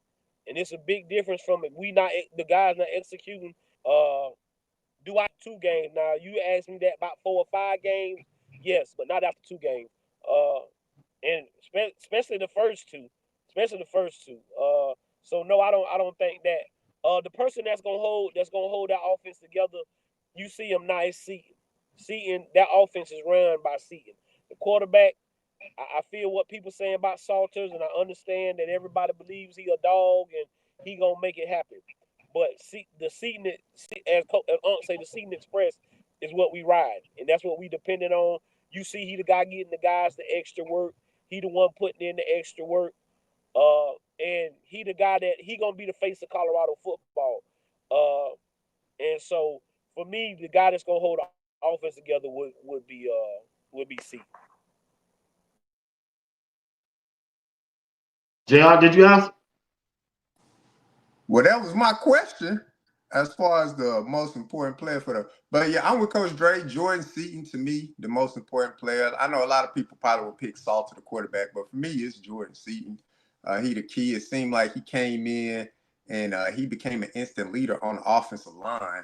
and it's a big difference from if we not the guys not executing. Uh, do I 2 games now? You asked me that about 4 or 5 games. Yes, but not after 2 games. Uh, and especially the first two, especially the first two. So no, I don't think that. The person that's gonna hold that offense together, you see him now. It's Seaton. Seaton, that offense is run by Seaton. The quarterback, I feel what people saying about Salters, and I understand that everybody believes he a dog and he gonna make it happen. But see, the Seaton, as Unc say, the Seaton Express is what we ride, and that's what we depended on. You see, he the guy getting the guys the extra work. He the one putting in the extra work. And he the guy that he gonna be the face of Colorado football. And so for me, the guy that's gonna hold offense together would be C. JR, did you answer? Well, that was my question as far as the most important player for the. But yeah, I'm with Coach Dre. Jordan Seaton, to me, the most important player. I know a lot of people probably will pick Salt to the quarterback, but for me, it's Jordan Seaton. He the key. It seemed like he came in and he became an instant leader on the offensive line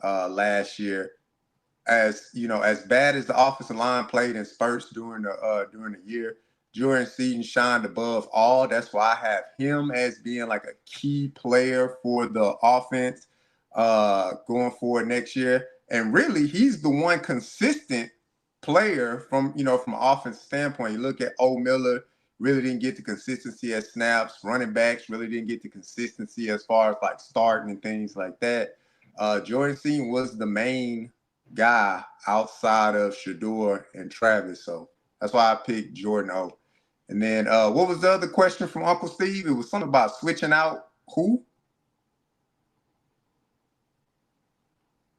last year. As you know, as bad as the offensive line played in spurts during the year, Jordan Seaton shined above all. That's why I have him as being like a key player for the offense going forward next year. And really, he's the one consistent player from an offensive standpoint. You look at O Miller, really didn't get the consistency at snaps. Running backs really didn't get the consistency as far as like starting and things like that. Jordan Seaton was the main guy outside of Shador and Travis. So that's why I picked Jordan O. And then what was the other question from Uncle Steve? It was something about switching out who?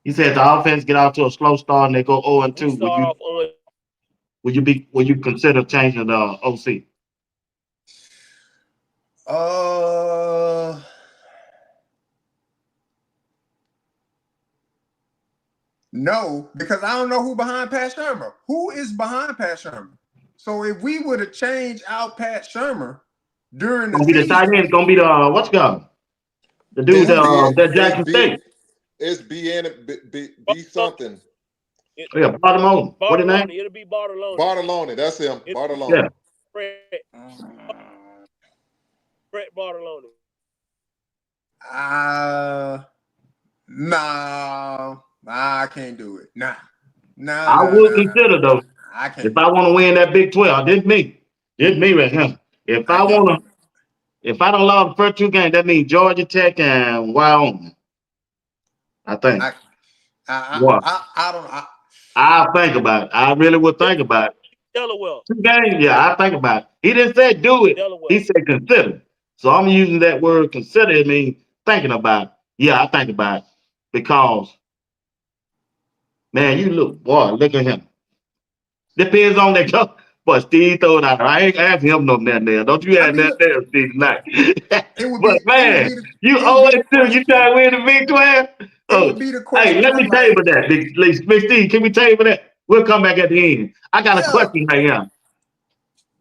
He said the offense get out to a slow start and they go 0-2. We start off on. Would you consider changing the OC? No, because I don't know who behind Pat Shurmur. Who is behind Pat Shurmur? So if we would have changed out Pat Shurmur during the Gonna be the tight season, end. Gonna be the what's called the dude that Jackson State. It's B something. Yeah, Bartolone. What his name? It'll be Bartolone. Bartolone. That's him. Bartolone. Yeah. Brett Bartolone. No, I can't do it. Nah. I would consider though. I can't. If I want to win that Big 12, this me right here. If I don't lose the first two games, that means Georgia Tech and Wyoming. I think. I don't. I think about it. I really would think about it. Delaware. 2 games, yeah, I think about it. He didn't say do it. Delaware. He said consider. So I'm using that word consider. It means thinking about it. Yeah, I think about it because, man, look at him. Depends on that coach. But Steve throw it out. I ain't asking him no nothing there. Don't you ask that there, Steve, tonight. But man, you always do. You try to win the Big 12? It would be the question. Hey, let me table that, Big Steve. Can we table that? We'll come back at the end. I got a question right here.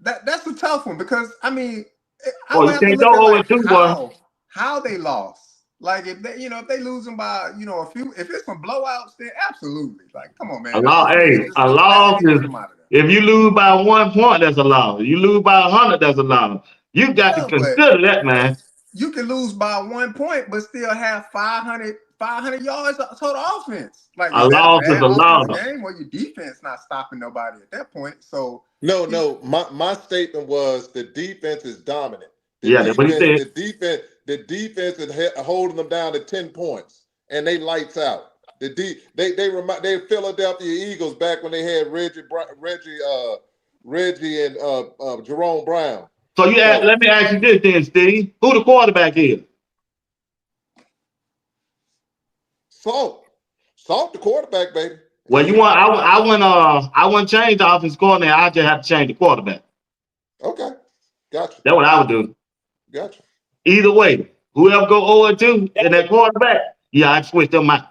That's a tough one because I mean, I you would have to can't look go at 0-2, how they lost. Like if they losing by a few, if it's some blowouts, then absolutely. Like, come on, man. A loss is if you lose by 1 point, that's a loss. You lose by 100, that's a loss. You got to consider that, man. You can lose by 1 point, but still have 500 yards total offense. Like a loss is a loss. Game where your defense not stopping nobody at that point. So no. My statement was the defense is dominant. The defense is holding them down to 10 points, and they lights out. They Philadelphia Eagles back when they had Reggie and Jerome Brown. So let me ask you this then, Steve. Who the quarterback is? Salt the quarterback, baby. Well, I wouldn't change the offensive coordinator. I just have to change the quarterback. Okay, gotcha. That's what I would do. Gotcha. Either way, whoever go 0-2 in that quarterback, yeah, I'd switch them out.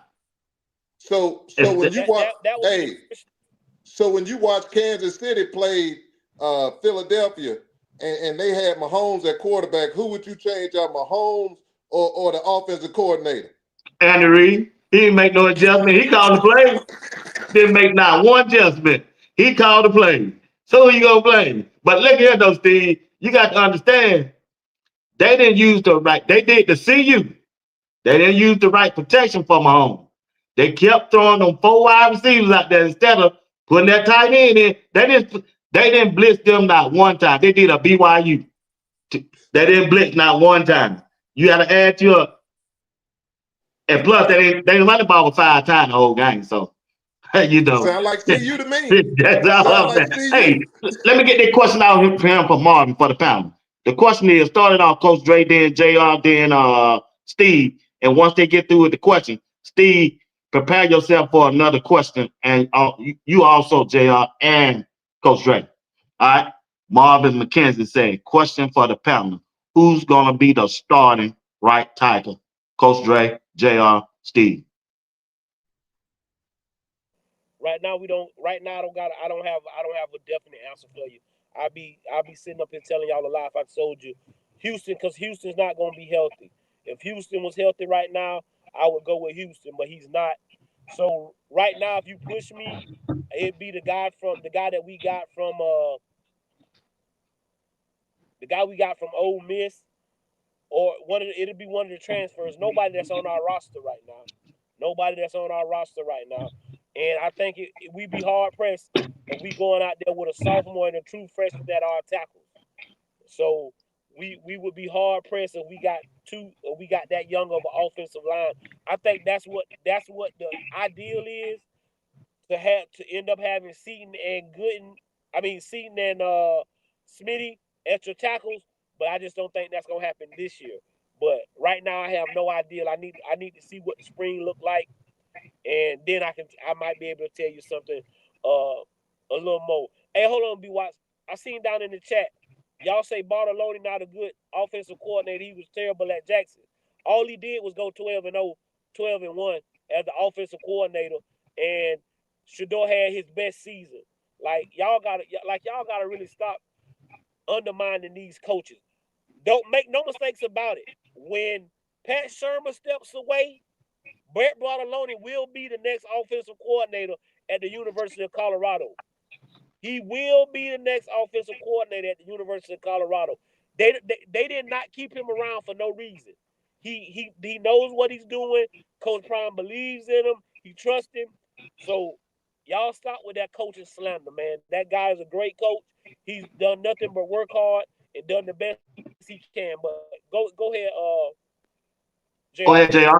So when you watch Kansas City play Philadelphia and they had Mahomes at quarterback, who would you change out, Mahomes or the offensive coordinator? Andy Reid. He didn't make no adjustment. He called the play. Didn't make not one adjustment. He called the play. So who you gonna blame? But look here though, Steve. You got to understand, they didn't use the right. They did the CU. They didn't use the right protection for Mahomes. They kept throwing them 4 wide receivers out there instead of putting that tight end in. They didn't blitz them not one time. They did a BYU. They didn't blitz not one time. You got to add to it. And plus, they didn't run the ball 5 times the whole game. So, you know. Sound like CU to me. That's all I'm saying. Hey, let me get that question out here for Marvin for the panel. The question is, started off Coach Dre, then JR, then Steve. And once they get through with the question, Steve, prepare yourself for another question, and you also, JR and Coach Dre. All right. Marvin McKenzie said, question for the panel. Who's going to be the starting right tackle? Coach Dre, JR, Steve. Right now we don't. Right now I don't have a definite answer for you. I'll be sitting up here telling y'all a lie if I told you Houston, because Houston's not going to be healthy. If Houston was healthy right now, I would go with Houston, but he's not. So right now, if you push me, it'd be the guy that we got from the guy we got from Ole Miss, or it'll be one of the transfers. Nobody that's on our roster right now. Nobody that's on our roster right now. And I think we'd be hard pressed if we going out there with a sophomore and a true freshman that are tackles. So we would be hard pressed if we got that young of an offensive line. I think that's what the ideal is, to end up having Seaton and Gooden. I mean Seaton and Smitty extra tackles, but I just don't think that's gonna happen this year. But right now I have no idea. I need to see what the spring look like, and then I might be able to tell you something a little more. Hey, hold on, BWatts. I seen down in the chat, y'all say Bartoloni not a good offensive coordinator. He was terrible at Jackson. All he did was go 12-0, 12-1 as the offensive coordinator, and Shador had his best season. Y'all gotta really stop undermining these coaches. Don't make no mistakes about it. When Pat Shermer steps away, Brett Bartoloni will be the next offensive coordinator at the University of Colorado. He will be the next offensive coordinator at the University of Colorado. They did not keep him around for no reason. He knows what he's doing. Coach Prime believes in him. He trusts him. So y'all stop with that coaching slander, man. That guy is a great coach. He's done nothing but work hard and done the best he can. But go ahead, JR. Go ahead, JR.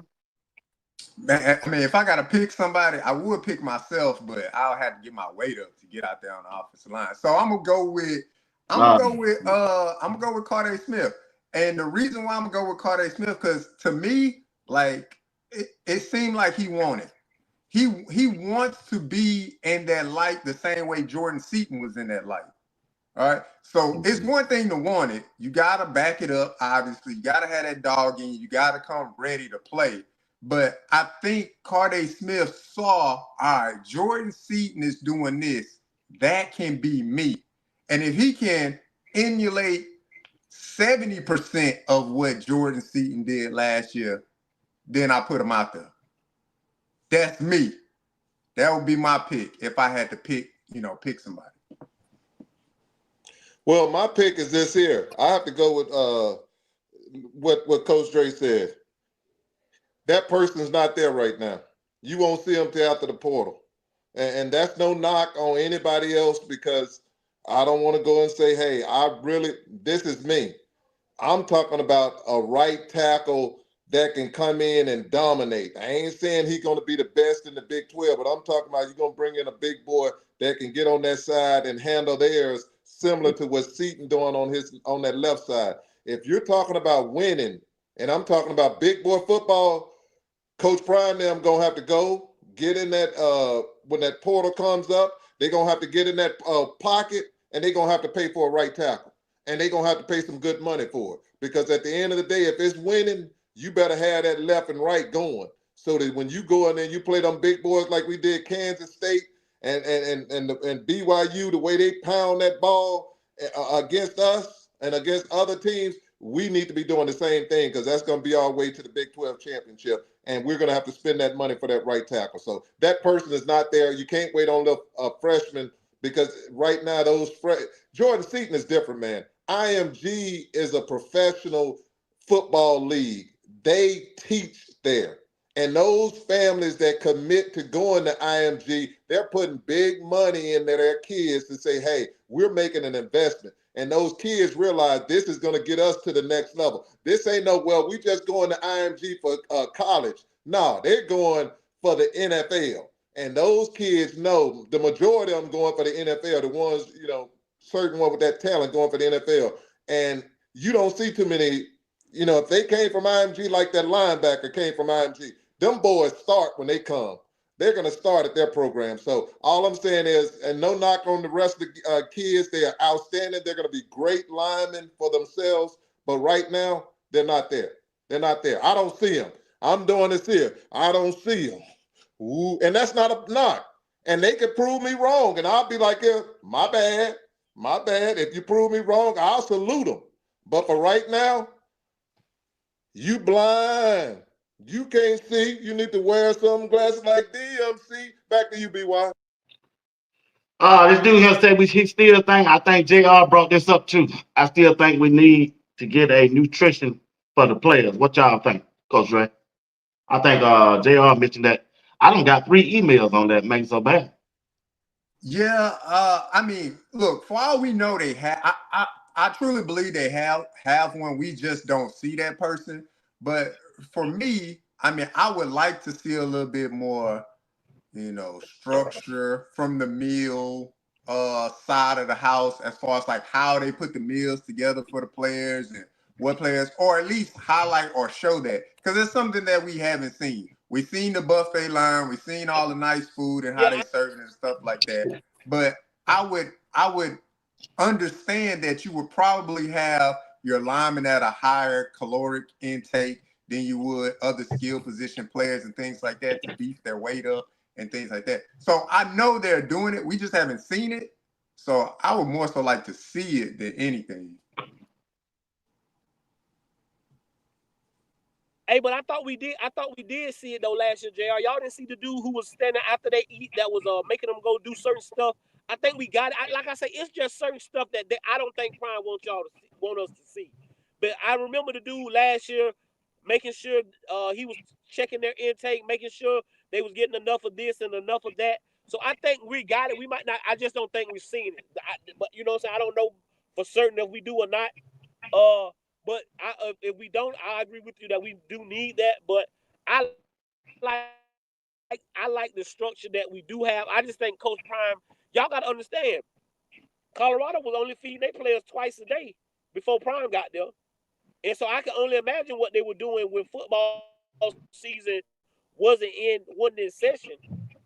Man, I mean, if I gotta pick somebody, I would pick myself, but I'll have to get my weight up to get out there on the offensive line. So I'm gonna go with Carter Smith. And the reason why I'm gonna go with Carter Smith, because to me, like it seemed like he wanted. He wants to be in that light the same way Jordan Seaton was in that light. All right. So it's one thing to want it. You gotta back it up, obviously. You gotta have that dog in you. You gotta come ready to play. But I think Carter Smith saw, all right, Jordan Seaton is doing this. That can be me. And if he can emulate 70% of what Jordan Seaton did last year, then I put him out there. That's me. That would be my pick if I had to pick somebody. Well, my pick is this here. I have to go with what Coach Dre said. That person's not there right now. You won't see them till after the portal. And that's no knock on anybody else, because I don't want to go and say, hey, this is me. I'm talking about a right tackle that can come in and dominate. I ain't saying he's going to be the best in the Big 12, but I'm talking about you're going to bring in a big boy that can get on that side and handle theirs, similar to what Seaton doing on that left side. If you're talking about winning, and I'm talking about big boy football, Coach Prime, them going to have to go get in that, when that portal comes up, they're going to have to get in that pocket, and they're going to have to pay for a right tackle. And they're going to have to pay some good money for it. Because at the end of the day, if it's winning, you better have that left and right going. So that when you go in there, you play them big boys like we did Kansas State and BYU, the way they pound that ball against us and against other teams, we need to be doing the same thing, because that's going to be our way to the Big 12 championship. And we're going to have to spend that money for that right tackle. So that person is not there. You can't wait on the freshman, because right now Jordan Seaton is different, man. IMG is a professional football league. They teach there. And those families that commit to going to IMG, they're putting big money into their kids to say, hey, we're making an investment. And those kids realize this is going to get us to the next level. This ain't we just going to IMG for college. No, they're going for the NFL. And those kids know the majority of them going for the NFL, the ones, certain one with that talent going for the NFL. And you don't see too many, if they came from IMG like that linebacker came from IMG, them boys start when they come. They're going to start at their program. So all I'm saying is, and no knock on the rest of the kids, they are outstanding. They're going to be great linemen for themselves. But right now, they're not there. They're not there. I don't see them. I'm doing this here. I don't see them. Ooh, and that's not a knock. And they could prove me wrong. And I'll be like, yeah, my bad. My bad. If you prove me wrong, I'll salute them. But for right now, you blind. You can't see. You need to wear some glasses like DMC. Back to you, BY. This dude here said he still think, I think JR brought this up too. I still think we need to get a nutrition for the players. What y'all think, Coach Ray? I think JR mentioned that. I don't got 3 emails on that, make it so bad. Yeah, I mean, look, for all we know, they have. I truly believe they have one. We just don't see that person. But for me, I mean, I would like to see a little bit more, structure from the meal side of the house, as far as like how they put the meals together for the players and what players, or at least highlight or show that, because it's something that we haven't seen. We've seen the buffet line, we've seen all the nice food and how they serve it and stuff like that. But I would understand that you would probably have your linemen at a higher caloric intake than you would other skill position players and things like that to beef their weight up and things like that. So I know they're doing it. We just haven't seen it. So I would more so like to see it than anything. Hey, but I thought we did. I thought we did see it though last year, Jr. Y'all didn't see the dude who was standing after they eat that was making them go do certain stuff. I think we got it. Like I say, it's just certain stuff that I don't think Prime want us to see. But I remember the dude last year making sure he was checking their intake, making sure they was getting enough of this and enough of that. So I think we got it. We might not. I just don't think we've seen it. But you know what I'm saying? I don't know for certain if we do or not. But if we don't, I agree with you that we do need that. But I I like the structure that we do have. I just think Coach Prime, y'all got to understand, Colorado was only feeding their players twice a day before Prime got there, and so I can only imagine what they were doing when football season wasn't in session.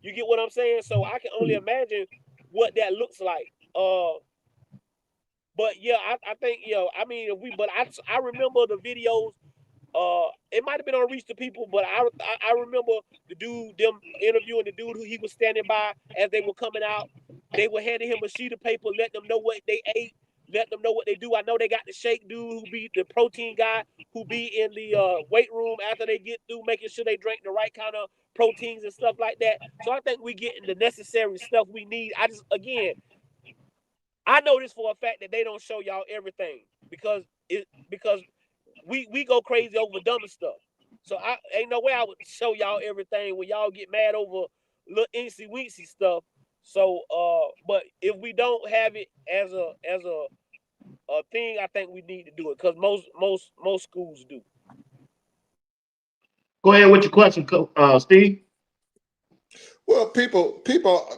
You get what I'm saying? So I can only imagine what that looks like. But yeah, I think I mean, I remember the videos. It might have been on Reach the People, but I remember the dude them interviewing the dude who he was standing by as they were coming out. They were handing him a sheet of paper, let them know what they ate, let them know what they do. I know they got the shake dude who be the protein guy who be in the weight room after they get through, making sure they drink the right kind of proteins and stuff like that. So I think we getting the necessary stuff we need. I know this for a fact that they don't show y'all everything because we go crazy over dumb stuff. So I ain't no way I would show y'all everything when y'all get mad over little incy wincy stuff. So but if we don't have it as a thing, I think we need to do it because most schools do. Go ahead with your question, Steve. Well, people,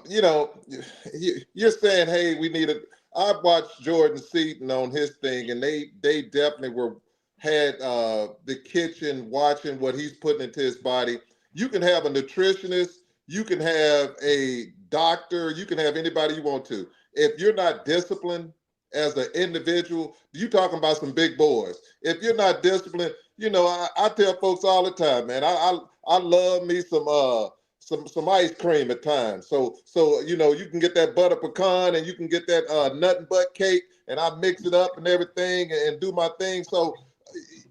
you're saying, hey, we need a. I watched Jordan Seaton on his thing, and they definitely had the kitchen watching what he's putting into his body. You can have a nutritionist, you can have a doctor, you can have anybody you want to. If you're not disciplined as an individual, you talking about some big boys. If you're not disciplined, I tell folks all the time, man, I love me some ice cream at times. So you can get that butter pecan and you can get that nut and butt cake, and I mix it up and everything and do my thing. So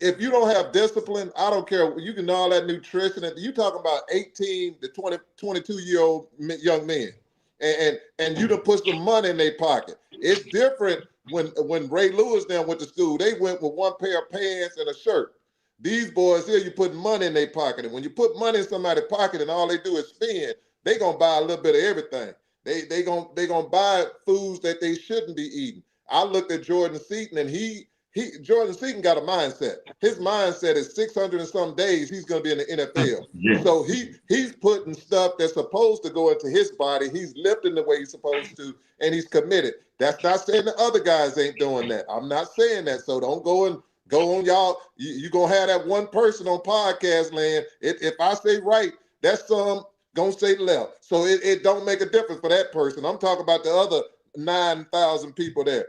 if you don't have discipline, I don't care. You can know all that nutrition. And you talking about 18 to 22-year-old young men, and you done put some money in their pocket. It's different when Ray Lewis then went to school. They went with one pair of pants and a shirt. These boys here, you put money in their pocket. And when you put money in somebody's pocket and all they do is spend, they going to buy a little bit of everything. They gonna buy foods that they shouldn't be eating. I looked at Jordan Seaton, and Jordan Seaton got a mindset. His mindset is 600 and some days he's going to be in the NFL. Yeah. So he's putting stuff that's supposed to go into his body. He's lifting the way he's supposed to, and he's committed. That's not saying the other guys ain't doing that. I'm not saying that. So don't go and Go on, y'all. You gonna have that one person on podcast land. If I say right, that's some gonna say left. So it don't make a difference for that person. I'm talking about the other 9,000 people there.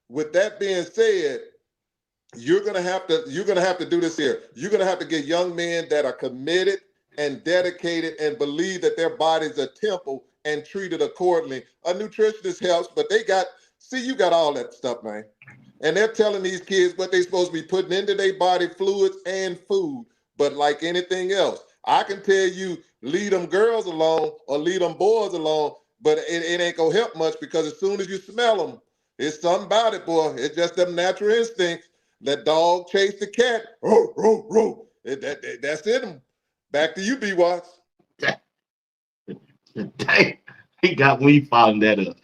With that being said, you're gonna have to do this here. You're gonna have to get young men that are committed and dedicated and believe that their body's a temple and treat it accordingly. A nutritionist helps, but you got all that stuff, man. And they're telling these kids what they're supposed to be putting into their body, fluids and food. But like anything else, I can tell you, leave them girls alone or leave them boys alone, but it ain't gonna help much, because as soon as you smell them, it's something about it, boy. It's just them natural instincts. That dog chase the cat. Row, row, row. That's in them. Back to you, BWatts. Dang, he got me following that up.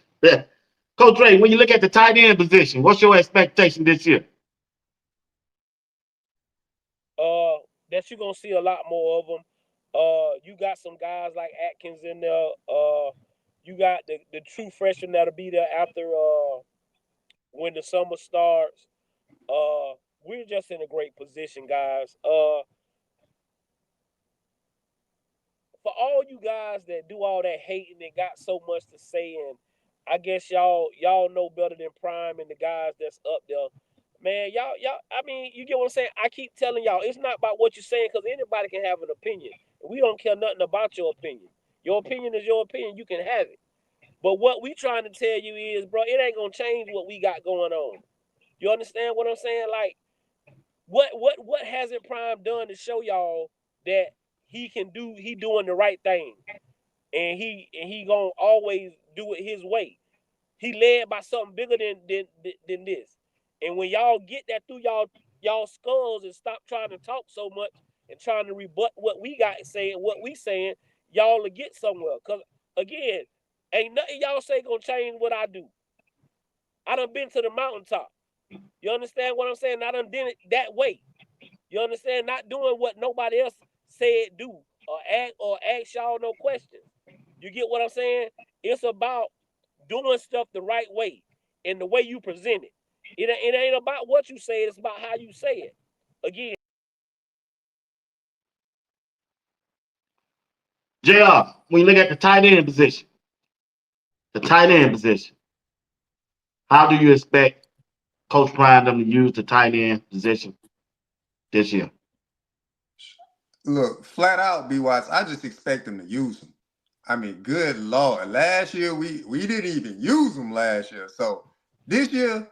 Coach Ray, when you look at the tight end position, what's your expectation this year? That you're gonna see a lot more of them. You got some guys like Atkins in there. You got the true freshman that'll be there after when the summer starts. We're just in a great position, guys. For all you guys that do all that hating and got so much to say, and I guess y'all know better than Prime and the guys that's up there. Man, y'all, I mean, you get what I'm saying? I keep telling y'all, it's not about what you're saying, because anybody can have an opinion. We don't care nothing about your opinion. Your opinion is your opinion. You can have it. But what we trying to tell you is, bro, it ain't going to change what we got going on. You understand what I'm saying? Like, what hasn't Prime done to show y'all that he doing the right thing? And he gonna always do it his way. He led by something bigger than this. And when y'all get that through y'all skulls and stop trying to talk so much and trying to rebut what we got saying, what we saying, y'all will get somewhere. Cause again, ain't nothing y'all say gonna change what I do. I done been to the mountaintop. You understand what I'm saying? I done did it that way. You understand? Not doing what nobody else said do or ask y'all no questions. You get what I'm saying? It's about doing stuff the right way and the way you present it. It ain't about what you say, it's about how you say it. Again. JR, when you look at the tight end position, how do you expect Coach Prime them to use the tight end position this year? Look, flat out, BWatts, I just expect them to use them. I mean, good Lord. Last year, we didn't even use them last year. So this year,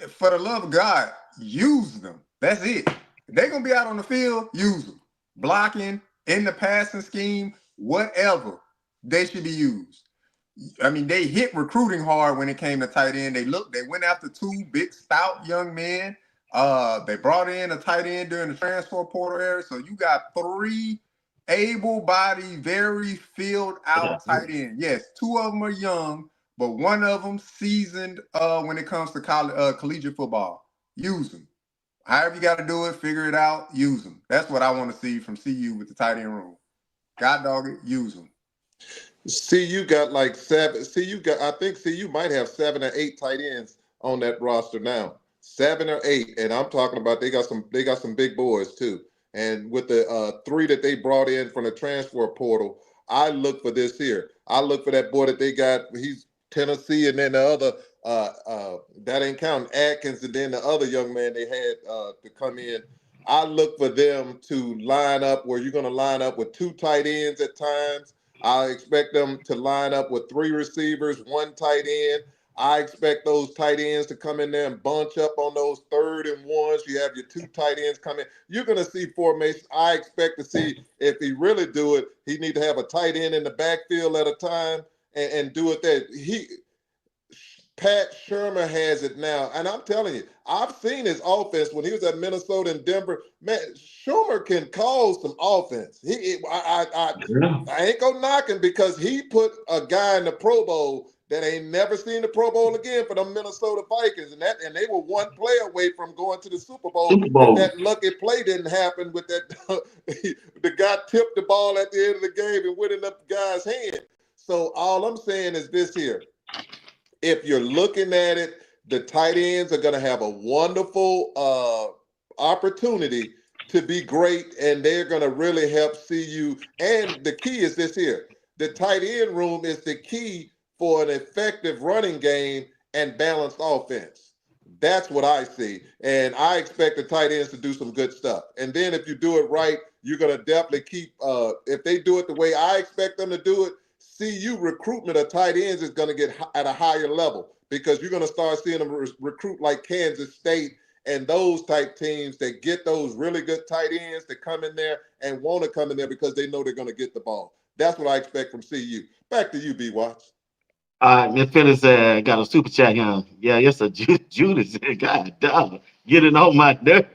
for the love of God, use them. That's it. If they're going to be out on the field, use them. Blocking, in the passing scheme, whatever, they should be used. I mean, they hit recruiting hard when it came to tight end. They went after two big, stout young men. They brought in a tight end during the transfer portal era. So you got three able-bodied, very filled-out tight end. Yes, two of them are young, but one of them seasoned when it comes to collegiate football. Use them. However you got to do it, figure it out, use them. That's what I want to see from CU with the tight end room. God dog it, use them. CU got like seven. I think CU might have 7 or 8 tight ends on that roster now. 7 or 8, and I'm talking about they got some big boys too. And with the 3 that they brought in from the transfer portal, I look for this here. I look for that boy that they got. He's Tennessee, and then the other that ain't counting Atkins, and then the other young man they had to come in. I look for them to line up where you're going to line up with 2 tight ends at times. I expect them to line up with 3 receivers, 1 tight end. I expect those tight ends to come in there and bunch up on those 3rd and 1s. You have your 2 tight ends coming. You're going to see formation. I expect to see, if he really do it, he need to have a tight end in the backfield at a time and do it there. Pat Shermer has it now, and I'm telling you, I've seen his offense when he was at Minnesota and Denver. Man, Shermer can cause some offense. I ain't gonna knock him, because he put a guy in the Pro Bowl that ain't never seen the Pro Bowl again for the Minnesota Vikings, and they were 1 play away from going to the Super Bowl. If that lucky play didn't happen with that, the guy tipped the ball at the end of the game and went in the guy's hand. So all I'm saying is this here. If you're looking at it, The tight ends are going to have a wonderful opportunity to be great, and they're going to really help CU. And the key is this here. The tight end room is the key for an effective running game and balanced offense. That's what I see. And I expect the tight ends to do some good stuff. And then if you do it right, you're going to definitely keep, if they do it the way I expect them to do it, CU recruitment of tight ends is going to get at a higher level because you're going to start seeing them recruit like Kansas State and those type teams that get those really good tight ends that come in there and want to come in there because they know they're going to get the ball. That's what I expect from CU. Back to you, BWatts. All right, Miss Phyllis got a super chat here. Yeah, yes, a Judas. God dog, getting on my nerves.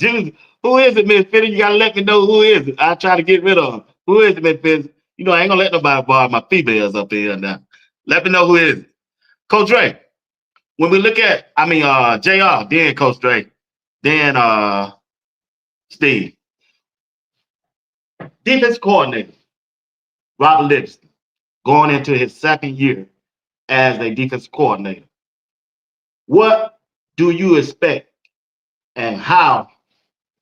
Judas, who is it, Miss Phyllis? You gotta let me know who is it. I try to get rid of him. Who is it, Miss Phyllis? You know I ain't gonna let nobody borrow my females up here now. Let me know who is it. Coach Dre. When we look at, JR, then Coach Dre, then Steve, defense coordinator, Robert Livingston, going into his second year as a defense coordinator. What do you expect and how?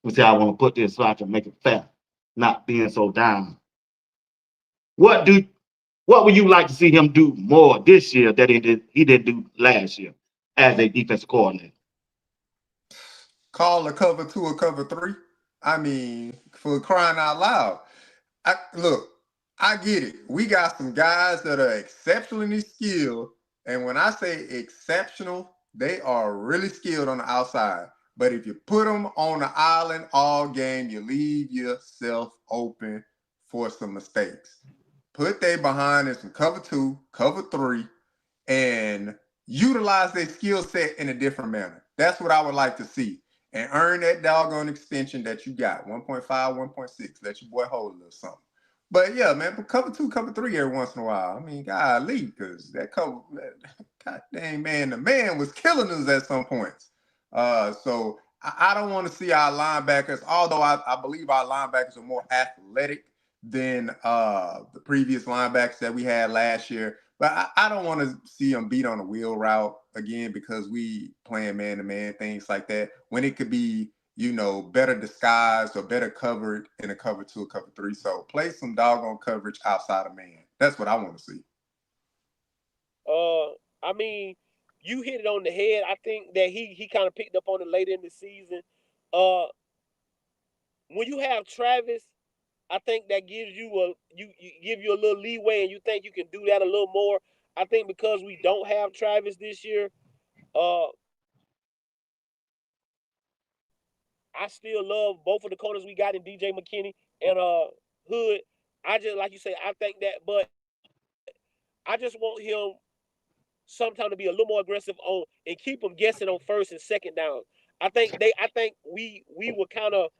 We say I want to put this so I can make it fair, not being so down. What do what would you like to see him do more this year that he didn't do last year as a defense coordinator? Call a cover 2 or cover 3. I mean, for crying out loud. Look, I get it. We got some guys that are exceptionally skilled. And when I say exceptional, they are really skilled on the outside. But if you put them on the island all game, you leave yourself open for some mistakes. Put they behind in some cover 2, cover 3, and utilize their skill set in a different manner. That's what I would like to see. And earn that doggone extension that you got. 1.5, 1.6. Let your boy hold a little something. But yeah, man, but cover 2, cover 3 every once in a while. I mean, golly, because that cover, god dang, man, the man was killing us at some points. So I don't want to see our linebackers, although I believe our linebackers are more athletic than the previous linebackers that we had last year. But I don't want to see them beat on a wheel route again because we playing man-to-man, things like that, when it could be, better disguised or better covered in a cover 2 or cover 3. So play some doggone coverage outside of man. That's what I want to see. I mean, you hit it on the head. I think that he kind of picked up on it late in the season. When you have Travis, I think that gives you give you a little leeway, and you think you can do that a little more. I think because we don't have Travis this year, I still love both of the corners we got in DJ McKinney and Hood. I just like you say, I think that, but I just want him sometime to be a little more aggressive on and keep them guessing on first and second down. I think we were kind of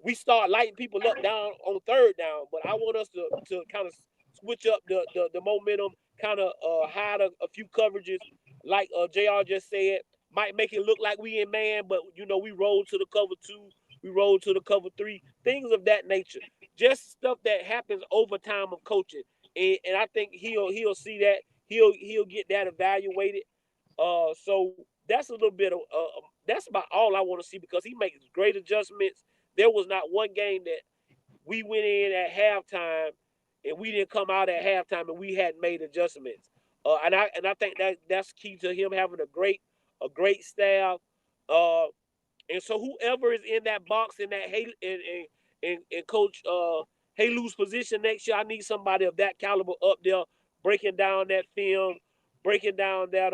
we start lighting people up down on third down, but I want us to kind of switch up the momentum, kind of hide a few coverages, like Jr. just said. Might make it look like we in man, but we roll to the cover 2, we roll to the cover 3, things of that nature. Just stuff that happens over time of coaching, and I think he'll see that, he'll get that evaluated. So that's a little bit of that's about all I want to see because he makes great adjustments. There was not one game that we went in at halftime and we didn't come out at halftime and we hadn't made adjustments. And I think that's key to him having a great staff. Uh, and so whoever is in that box in that and Coach Halu's position next year, I need somebody of that caliber up there breaking down that film, breaking down that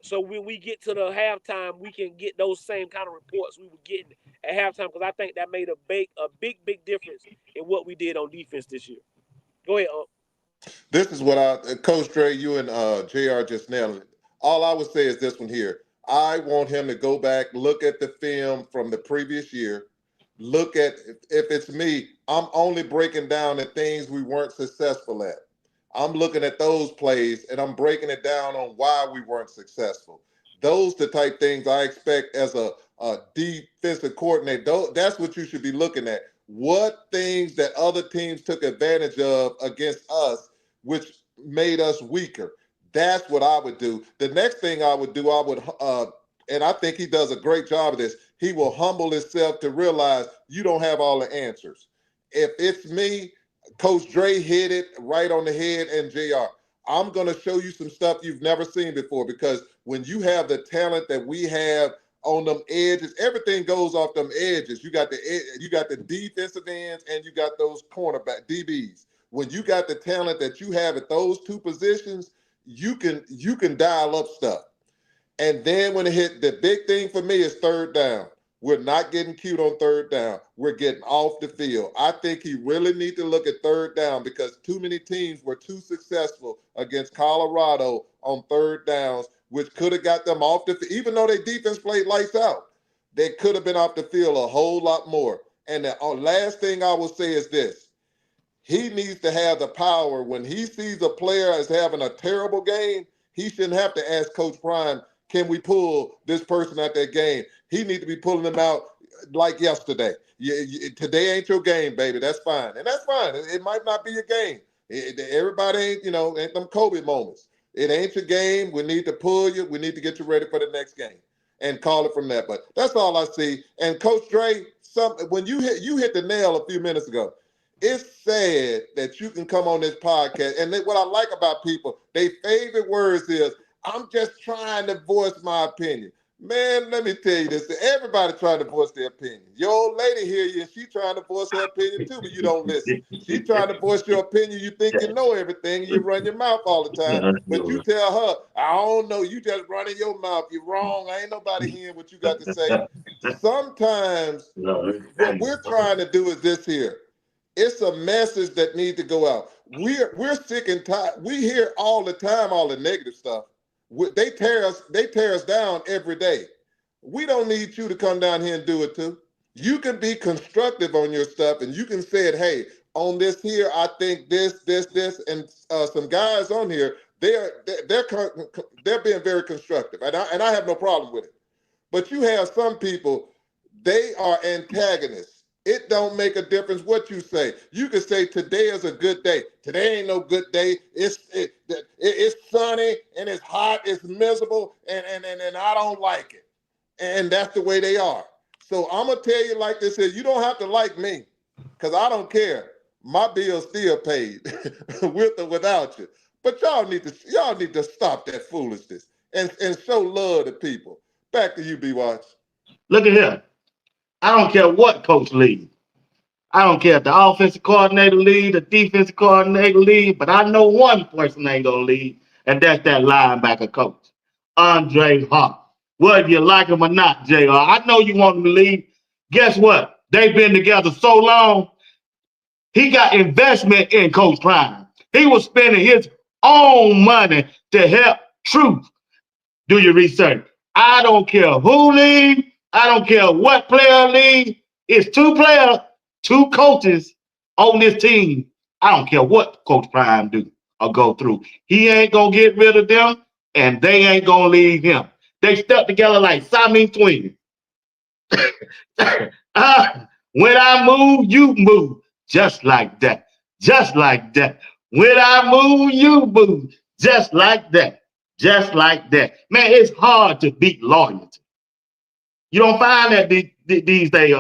so when we get to the halftime, we can get those same kind of reports we were getting at halftime because I think that made a big difference in what we did on defense this year. Go ahead, This is what Coach Dre, you and JR just nailed it. All I would say is this one here. I want him to go back, look at the film from the previous year. Look at, if it's me, I'm only breaking down the things we weren't successful at. I'm looking at those plays and I'm breaking it down on why we weren't successful. Those the type things I expect as a defensive coordinator. That's what you should be looking at. What things that other teams took advantage of against us which made us weaker. That's what I would do. The next thing I would do, and I think he does a great job of this. He will humble himself to realize you don't have all the answers. If it's me, Coach Dre hit it right on the head, and JR, I'm going to show you some stuff you've never seen before, because when you have the talent that we have on them edges, everything goes off them edges. You got the defensive ends, and you got those cornerback DBs. When you got the talent that you have at those two positions, you can dial up stuff. And then when it hit, the big thing for me is third down. We're not getting cute on third down. We're getting off the field. I think he really needs to look at third down, because too many teams were too successful against Colorado on third downs, which could have got them off the field. Even though their defense played lights out, they could have been off the field a whole lot more. And the last thing I will say is this. He needs to have the power. When he sees a player is having a terrible game, he shouldn't have to ask Coach Prime, can we pull this person out that game? He needs to be pulling them out like yesterday. Today ain't your game, baby. That's fine. And that's fine. It might not be your game. Everybody ain't them Kobe moments. It ain't your game. We need to pull you. We need to get you ready for the next game and call it from that. But that's all I see. And Coach Dre, when you hit the nail a few minutes ago. It's sad that you can come on this podcast, and what I like about people, their favorite words is, I'm just trying to voice my opinion. Man, let me tell you this. Everybody trying to voice their opinion. Your old lady hear you, and she trying to voice her opinion too, but you don't listen. She trying to voice your opinion. You think you know everything, and you run your mouth all the time. But you tell her, I don't know. You just running your mouth. You're wrong. Ain't nobody hearing what you got to say. Sometimes what we're trying to do is this here. It's a message that needs to go out. We're sick and tired. We hear all the time all the negative stuff. They tear us down every day. We don't need you to come down here and do it too. You can be constructive on your stuff, and you can say it. Hey, on this here, I think this, and some guys on here, they're being very constructive, and I have no problem with it. But you have some people, they are antagonists. It don't make a difference what you say. You can say today is a good day. Today ain't no good day. It's sunny and it's hot. It's miserable, and I don't like it. And that's the way they are. So I'm gonna tell you like this is, you don't have to like me, because I don't care. My bill's still paid with or without you. But y'all need to stop that foolishness and show love to people. Back to you, BWatts. Look at here. I don't care what coach leads. I don't care if the offensive coordinator lead, the defensive coordinator lead, but I know one person ain't gonna lead, and that's that linebacker coach, Andre Hart. Whether you like him or not, JR, I know you want him to lead. Guess what? They've been together so long. He got investment in Coach Prime. He was spending his own money to help Truth do your research. I don't care who lead. I don't care what player lead. It's two players, two coaches on this team. I don't care what Coach Prime do or go through. He ain't gonna get rid of them, and they ain't gonna leave him. They stuck together like Siamese twins. When I move, you move. Just like that. Just like that. When I move, you move. Just like that. Just like that. Man, it's hard to beat loyalty. You don't find that these days,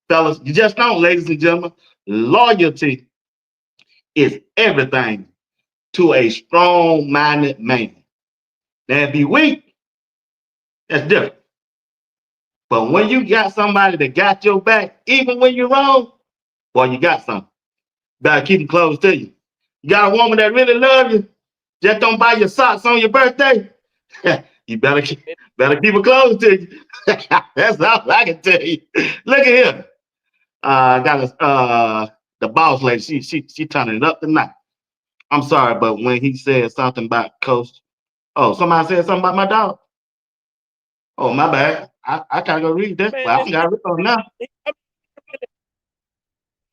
fellas. You just don't, ladies and gentlemen. Loyalty is everything to a strong-minded man. Now, if you weak, that's different. But when you got somebody that got your back, even when you're wrong, boy, you got something. Better keep them close to you. You got a woman that really loves you, just don't buy your socks on your birthday. You better keep her close to you. That's all I can tell you. Look at here. Got the boss lady. She turning it up tonight. I'm sorry, but when he said something about Coach, oh, somebody said something about my dog. Oh, my bad. I gotta go read that. Man, Well, I don't listen, got it on now. I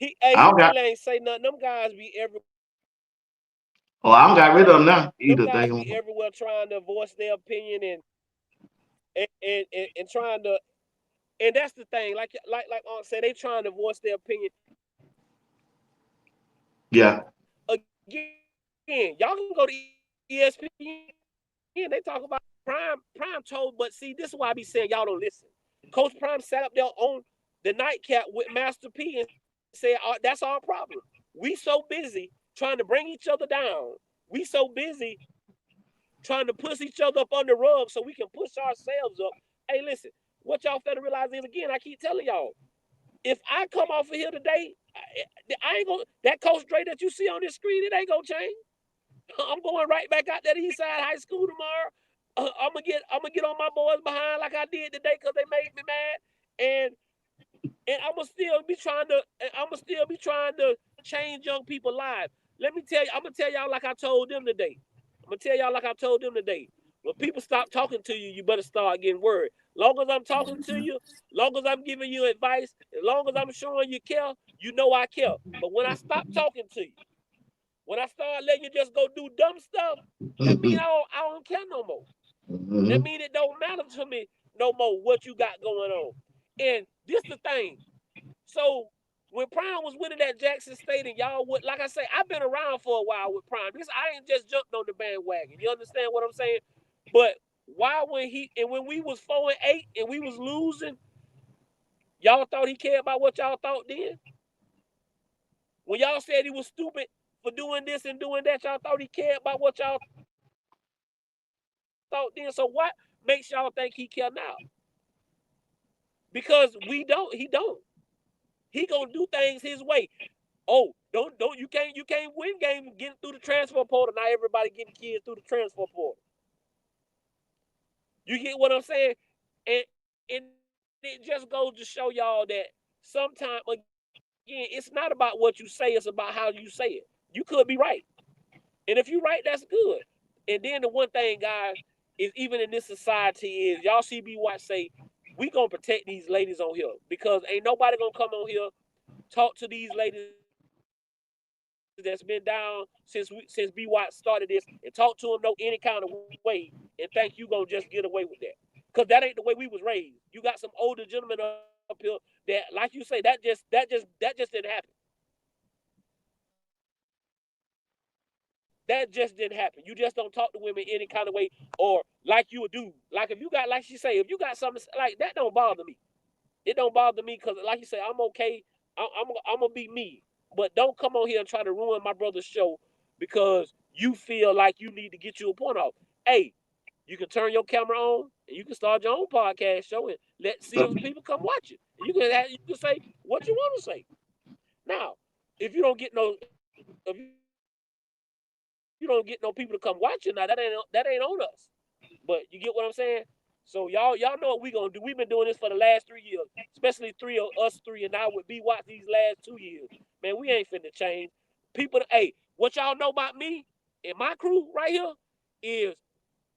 he don't got. really ain't say nothing. Them guys be Oh, I don't got rid of them now either. They everywhere trying to voice their opinion and trying to, and that's the thing. Like Aunt said, they trying to voice their opinion. yeah. Again, y'all can go to ESPN, they talk about Prime told, but see, this is why I be saying y'all don't listen. Coach Prime sat up there on the nightcap with Master P and said, that's our problem. We so busy trying to bring each other down. We so busy trying to push each other up on the rug so we can push ourselves up. Hey, listen, what y'all fail to realize is, again, I keep telling y'all, if I come off of here today, I ain't gonna, that Coach Dre that you see on this screen, it ain't gonna change. I'm going right back out that East Side High School tomorrow. I'm gonna get on my boys behind like I did today because they made me mad, and I'm gonna still be trying to change young people's lives. Let me tell you, I'm gonna tell y'all like I told them today. When people stop talking to you, you better start getting worried. Long as I'm talking to you, long as I'm giving you advice, as long as I'm showing you care, you know I care. But when I stop talking to you, when I start letting you just go do dumb stuff, that mean I don't care no more. That mean it don't matter to me no more what you got going on. And this the thing. So when Prime was winning at Jackson State, and y'all would, like I say, I've been around for a while with Prime. I ain't just jumped on the bandwagon. You understand what I'm saying? But why when we was 4-8 and we was losing, y'all thought he cared about what y'all thought then? When y'all said he was stupid for doing this and doing that, y'all thought he cared about what y'all thought then. So what makes y'all think he care now? Because we don't. He don't. He gonna do things his way. Oh, don't you can't win games getting through the transfer portal. Now everybody getting kids through the transfer portal. You get what I'm saying? And it just goes to show y'all that sometimes, again, it's not about what you say, it's about how you say it. You could be right. And if you're right, that's good. And then the one thing, guys, is even in this society is y'all see BWatts say, we gonna protect these ladies on here because ain't nobody gonna come on here, talk to these ladies that's been down since BWatts started this and talk to them no any kind of way and think you gonna just get away with that. Cause that ain't the way we was raised. You got some older gentlemen up here that, like you say, that just didn't happen. That just didn't happen. You just don't talk to women any kind of way or like you would do. Like if you got, like she say, if you got something like that, don't bother me. It don't bother me because, like you say, I'm okay. I'm gonna be me. But don't come on here and try to ruin my brother's show because you feel like you need to get you a point off. Hey, you can turn your camera on and you can start your own podcast show and see if people come watch it. And you can say what you want to say. Now, if you don't get no if you don't get no people to come watch it, now that ain't on us. But you get what I'm saying? So y'all know what we gonna do. We've been doing this for the last 3 years, especially us three, and now with BWatts these last 2 years. Man, we ain't finna change. People, hey, what y'all know about me and my crew right here is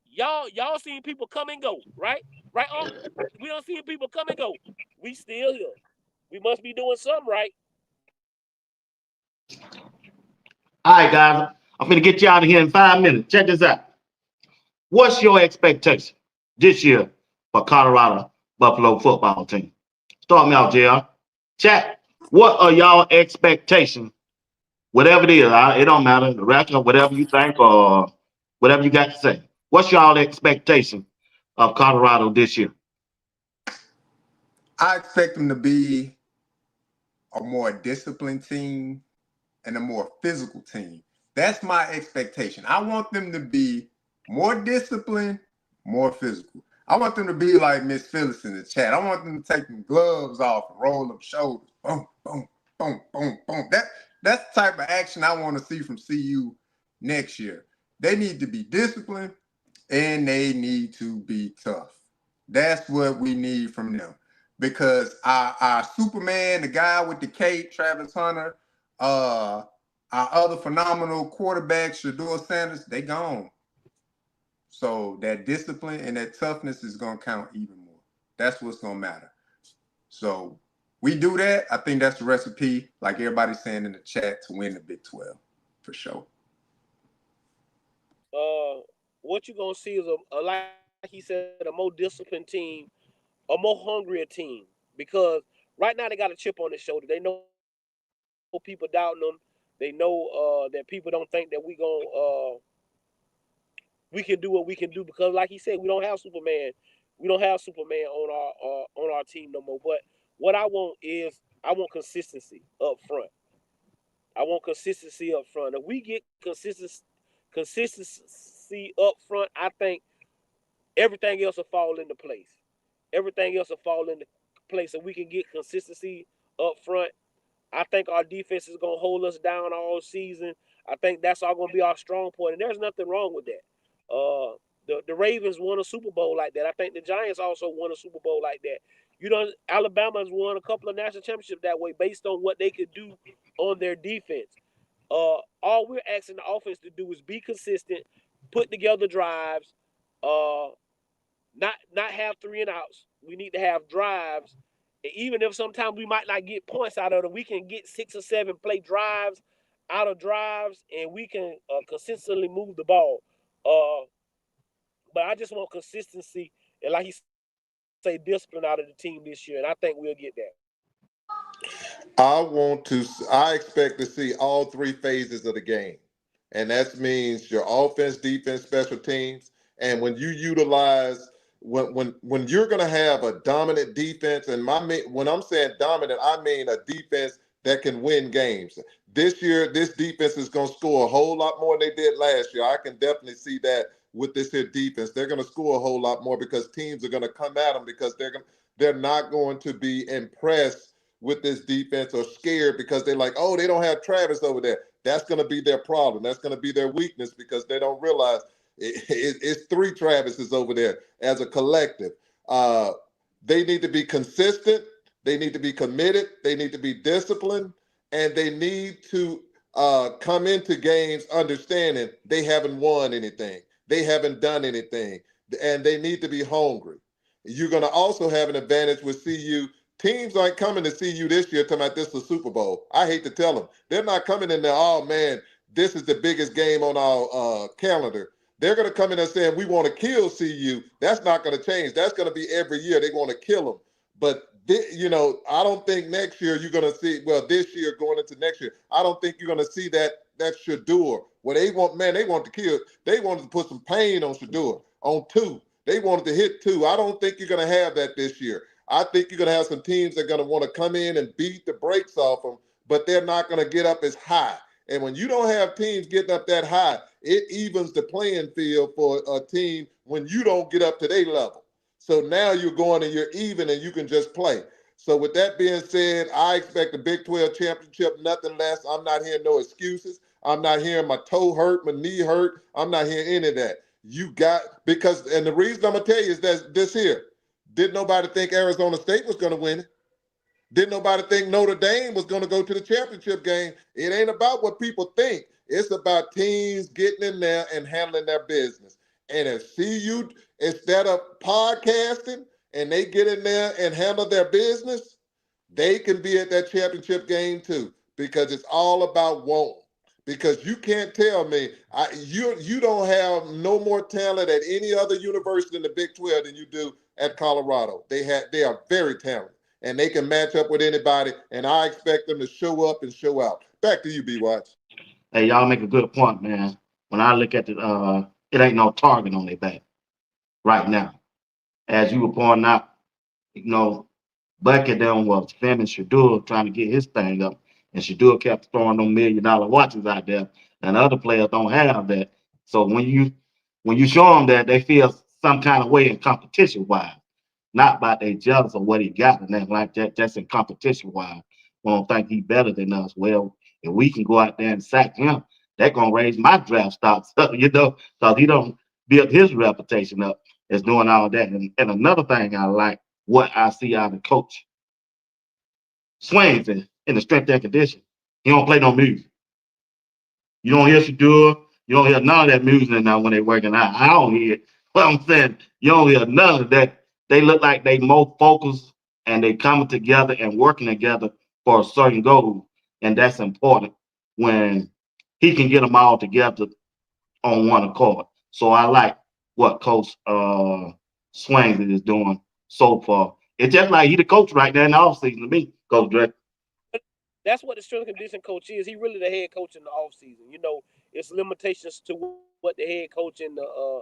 y'all seen people come and go, right? Right on. We don't see people come and go. We still here. We must be doing something right. All right, guys. I'm gonna get you out of here in 5 minutes. Check this out. What's your expectation this year for Colorado Buffalo football team? Start me out, JR. Chat. What are y'all expectations? Whatever it is, it don't matter. The record, whatever you think, or whatever you got to say. What's y'all expectation of Colorado this year? I expect them to be a more disciplined team and a more physical team. That's my expectation. I want them to be more disciplined, more physical. I want them to be like Miss Phyllis in the chat. I want them to take them gloves off and roll them shoulders. Boom, boom, boom, boom, boom. That's the type of action I want to see from CU next year. They need to be disciplined and they need to be tough. That's what we need from them. Because our Superman, the guy with the cape, Travis Hunter, our other phenomenal quarterbacks, Shador Sanders, they gone. So that discipline and that toughness is going to count even more. That's what's going to matter. So we do that. I think that's the recipe, like everybody's saying in the chat, to win the Big 12 for sure. What you're going to see is, like he said, a more disciplined team, a more hungrier team. Because right now they got a chip on their shoulder. They know people doubting them. They know that people don't think that we going to we can do what we can do because, like he said, we don't have Superman. We don't have Superman on our team no more. But what I want is I want consistency up front. I want consistency up front. If we get consistency up front, I think everything else will fall into place. Everything else will fall into place. If we can get consistency up front, I think our defense is gonna hold us down all season. I think that's all gonna be our strong point, and there's nothing wrong with that. The Ravens won a Super Bowl like that. I think the Giants also won a Super Bowl like that. You know, Alabama's won a couple of national championships that way based on what they could do on their defense. All we're asking the offense to do is be consistent, put together drives, uh, not have three and outs. We need to have drives. And even if sometimes we might not get points out of them, we can get 6 or 7 play drives out of drives, and we can consistently move the ball. Uh, but I just want consistency and, like he say, discipline out of the team this year, and I think we'll get that. I expect to see all three phases of the game. And that means your offense, defense, special teams. And when you utilize when you're going to have a dominant defense, and when I'm saying dominant, I mean a defense that can win games. This year, this defense is going to score a whole lot more than they did last year. I can definitely see that with this here defense. They're going to score a whole lot more because teams are going to come at them because they're not going to be impressed with this defense or scared because they're like, oh, they don't have Travis over there. That's going to be their problem. That's going to be their weakness because they don't realize it's three Travises over there as a collective. Uh, they need to be consistent. They need to be committed. They need to be disciplined. And they need to come into games understanding they haven't won anything. They haven't done anything. And they need to be hungry. You're going to also have an advantage with CU. Teams aren't coming to see you this year talking about this is the Super Bowl. I hate to tell them. They're not coming in there, oh, man, this is the biggest game on our calendar. They're going to come in there saying, we want to kill CU. That's not going to change. That's going to be every year. They want to kill them. But, I don't think next year you're going to see, well, this year going into next year, I don't think you're going to see that Shador. Well, they want to kill. They wanted to put some pain on Shador, on two. They wanted to hit two. I don't think you're going to have that this year. I think you're going to have some teams that are going to want to come in and beat the brakes off them, but they're not going to get up as high. And when you don't have teams getting up that high, it evens the playing field for a team when you don't get up to their level. So now you're going and you're even and you can just play. So with that being said, I expect the Big 12 championship, nothing less. I'm not hearing no excuses. I'm not hearing my toe hurt, my knee hurt. I'm not hearing any of that. And the reason I'm going to tell you is that this here. Didn't nobody think Arizona State was going to win it? Didn't nobody think Notre Dame was going to go to the championship game? It ain't about what people think. It's about teams getting in there and handling their business. And if CU, instead of podcasting, and they get in there and handle their business, they can be at that championship game too, because it's all about wanting. Because you can't tell me you don't have no more talent at any other university in the Big 12 than you do at Colorado. They are very talented and they can match up with anybody. And I expect them to show up and show out. Back to you, BWatts. Hey, y'all make a good point, man. When I look at it ain't no target on their back right now. As you were pointing out, you know, Bucket them was defending Shador trying to get his thing up, and Shador kept throwing them $1 million watches out there, and other players don't have that. So when you show them that, they feel some kind of way in competition wise, not about they jealous of what he got and nothing like that. Just in competition wise, we don't think he better than us. Well, if we can go out there and sack him, they're gonna raise my draft stocks up, because he don't build his reputation up as doing all that. And another thing I like what I see out of coach Swings in the strength and condition. He don't play no music. You don't hear Shadur. You don't hear none of that music now when they working out. I don't hear it. What I'm saying, you don't hear none of that. They look like they more focused and they coming together and working together for a certain goal. And that's important when he can get them all together on one accord. So I like what Coach Swings is doing so far. It's just like he the coach right there in the offseason to me, Coach Drake. That's what the strength and condition coach is. He really the head coach in the offseason. You know, it's limitations to what he can do what the head coach and the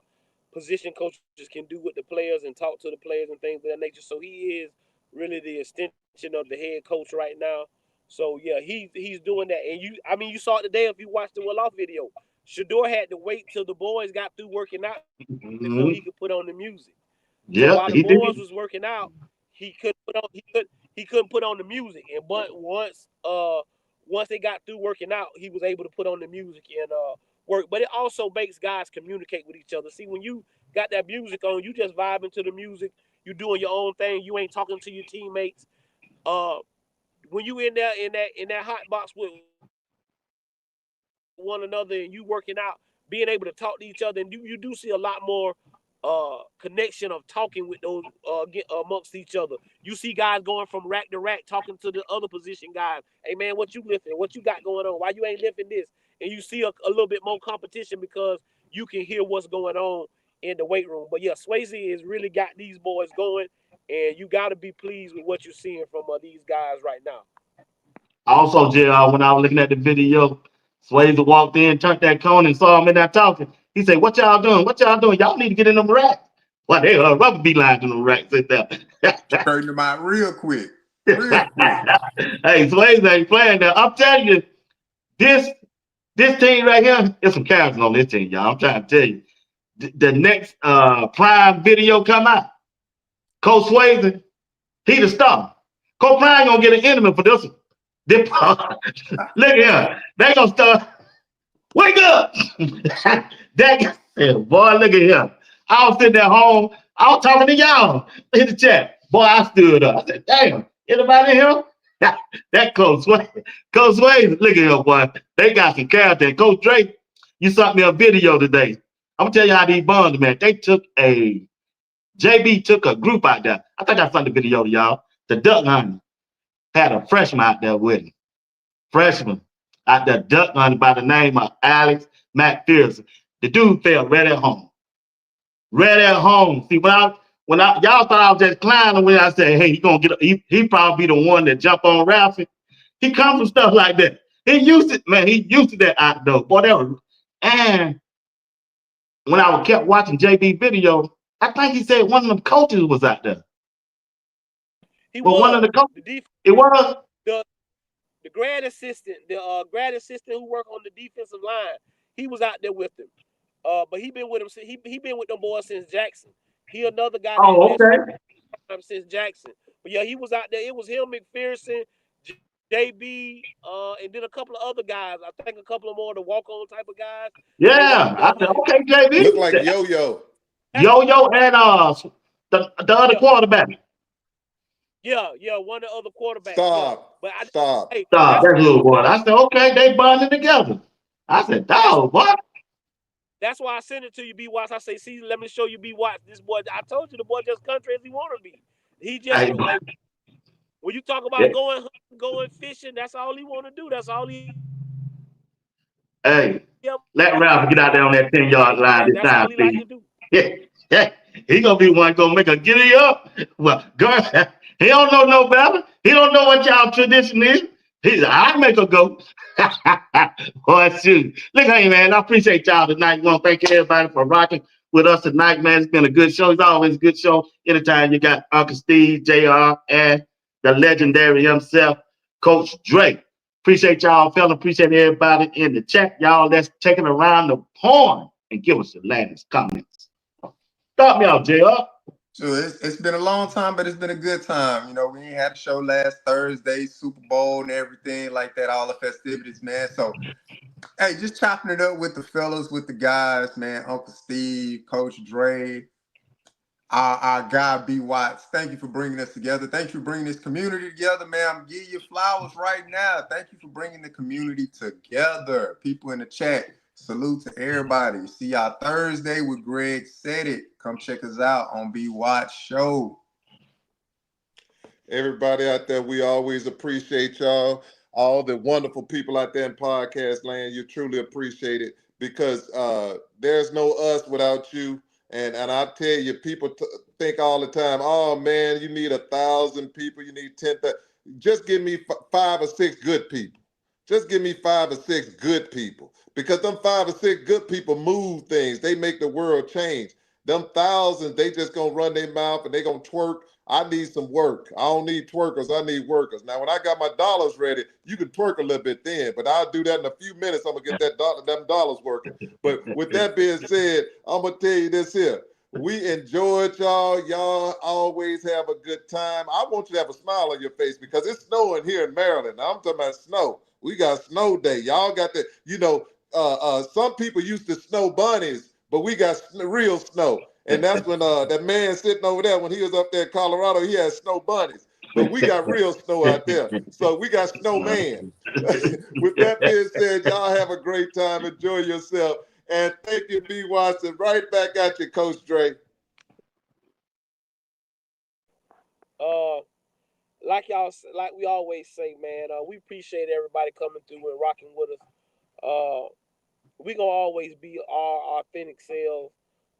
position coaches can do with the players and talk to the players and things of that nature. So he is really the extension of the head coach right now. So yeah, he's doing that. And you saw it today if you watched the Will Off video. Shador had to wait till the boys got through working out before he could put on the music. So Yeah, while the he did. boys was working out, he couldn't put on the music. And but once they got through working out, he was able to put on the music and work. But it also makes guys communicate with each other. See, when you got that music on, you just vibing to the music, you doing your own thing, you ain't talking to your teammates. When you in there in that hot box with one another and you working out, being able to talk to each other, and you do see a lot more connection of talking with those amongst each other. You see guys going from rack to rack talking to the other position guys. Hey man, what you lifting? What you got going on? Why you ain't lifting this? And you see a little bit more competition because you can hear what's going on in the weight room. But yeah, Swayze has really got these boys going, and you got to be pleased with what you're seeing from these guys right now. Also, JR, when I was looking at the video, Swayze walked in, turned that cone, and saw him in there talking. He said, "What y'all doing? What y'all doing? Y'all need to get in them racks." Well, they rubber be lines in them racks in there. Straighten them out real quick. Real quick. Hey, Swayze ain't playing now. I'm telling you, this this team right here, there's some characters on this team, y'all. I'm trying to tell you. The next Prime video come out, Coach Swayze, he the star. Coach Prime gonna get an enemy for this one. Look at him. They gonna start. Wake up! That guy said, boy, look at him. I was sitting at home. I was talking to y'all in the chat. Boy, I stood up. I said, damn, anybody here? That Coach Swayze. Coach Swayze, look at him, boy. They got some character. Coach Drake, you sent me a video today. I'm gonna tell you how these bums, man. They took JB took a group out there. I think I sent the video to y'all. The Duck Hunter had a freshman out there with him. Freshman out there duck hunting by the name of Alex McPherson. The dude fell right at home. Right at home. See, when I y'all thought I was just clowning when I said, hey, he probably be the one that jump on Ralphie. He comes from stuff like that. He used it, man. He used to that out there. Whatever. And when I kept watching JB video, I think he said one of them coaches was out there. He Well, one of was the coaches. the It was. the the grad assistant who worked on the defensive line. He was out there with him. But he been with him. He been with them boys since Jackson. He another guy Oh, that's okay. since Jackson. But yeah, he was out there. It was him, McPherson, JB, and then a couple of other guys. I think a couple of more of the walk-on type of guys. And they was Yeah. out there I said, hunting. okay, Look JB. like Yo-Yo. Yo-Yo and the other Yeah, quarterback. yeah, one of the other quarterbacks. Yeah, Stop. but Stop. hey, Stop, that's that little boy. I said, okay, they bonding together. I said, that's dog, what? that's why I sent it to you, BWatts. I say, see, let me show you BWatts. This boy, I told you, the boy just country as he want to be. He just Hey, like when you talk about yeah, going fishing, that's all he want to do. That's all he hey, ever let do. Ralph get out there on that 10-yard line this That's all time, he like please. to do. Yeah, he gonna be one gonna make a giddy up. Well, girl, he don't know no better. He don't know what y'all tradition is. He's I make a go. Boy, shoot. Look, hey man, I appreciate y'all tonight. Want to thank everybody for rocking with us tonight, man. It's been a good show. It's always a good show. Anytime you got Uncle Steve, JR, and the legendary himself, Coach Drake. Appreciate y'all, fella. Appreciate everybody in the chat. Y'all, let's take it around the horn and give us the latest comments. Start me out, JR. So it's been a long time, but it's been a good time. You know, we ain't had a show last Thursday, Super Bowl and everything like that, all the festivities, man. So, hey, just chopping it up with the fellas, with the guys, man. Uncle Steve, Coach Dre, our guy BWatts. Thank you for bringing us together. Thank you for bringing this community together, man. I'm giving you flowers right now. Thank you for bringing the community together. People in the chat, salute to everybody. See y'all Thursday with Greg Said It. Come check us out on BWatts Show. Everybody out there, we always appreciate y'all. All the wonderful people out there in podcast land, you truly appreciate it because there's no us without you. And I tell you, people think all the time, oh man, you need 1,000 people, you need 10,000. Just give me 5 or 6 good people. Just give me 5 or 6 good people, because them 5 or 6 good people move things. They make the world change. Them thousands, they just gonna run their mouth and they gonna twerk. I need some work. I don't need twerkers. I need workers. Now, when I got my dollars ready, you can twerk a little bit then, but I'll do that in a few minutes. I'm gonna get them dollars working. But with that being said, I'm gonna tell you this here. We enjoyed y'all. Y'all always have a good time. I want you to have a smile on your face because it's snowing here in Maryland. I'm talking about snow. We got snow day. Y'all got the, some people used to snow bunnies, but we got real snow. And that's when that man sitting over there, when he was up there in Colorado, he had snow bunnies. But we got real snow out there. So we got snowman. With that being said, y'all have a great time. Enjoy yourself. And thank you, BWatts. Right back at you, Coach Dre. Like we always say, man, we appreciate everybody coming through and rocking with us. We gonna always be our authentic selves.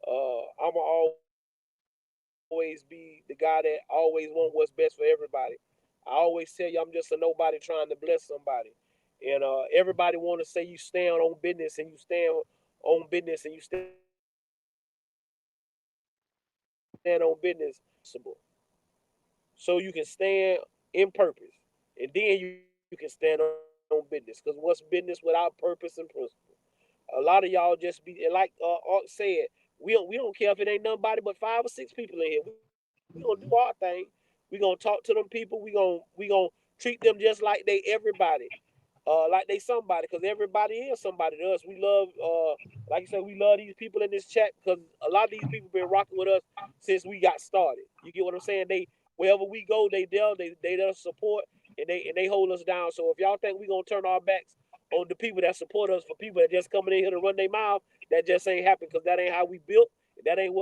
I'm gonna always be the guy that always want what's best for everybody. I always tell you I'm just a nobody trying to bless somebody. And everybody want to say you stand on business and you stand on business and you stand on business. So you can stand in purpose. And then you can stand on business. Because what's business without purpose and principle? A lot of y'all just be like Art said, we don't care if it ain't nobody but 5 or 6 people in here. We gonna do our thing. We gonna talk to them people. We gonna treat them just like they everybody, like they somebody, because everybody is somebody to us. We love, like I said, we love these people in this chat because a lot of these people been rocking with us since we got started. You get what I'm saying? They wherever we go, they there support and they hold us down. So if y'all think we gonna turn our backs on the people that support us for people that just coming in here to run their mouth, that just ain't happen because that ain't how we built. That ain't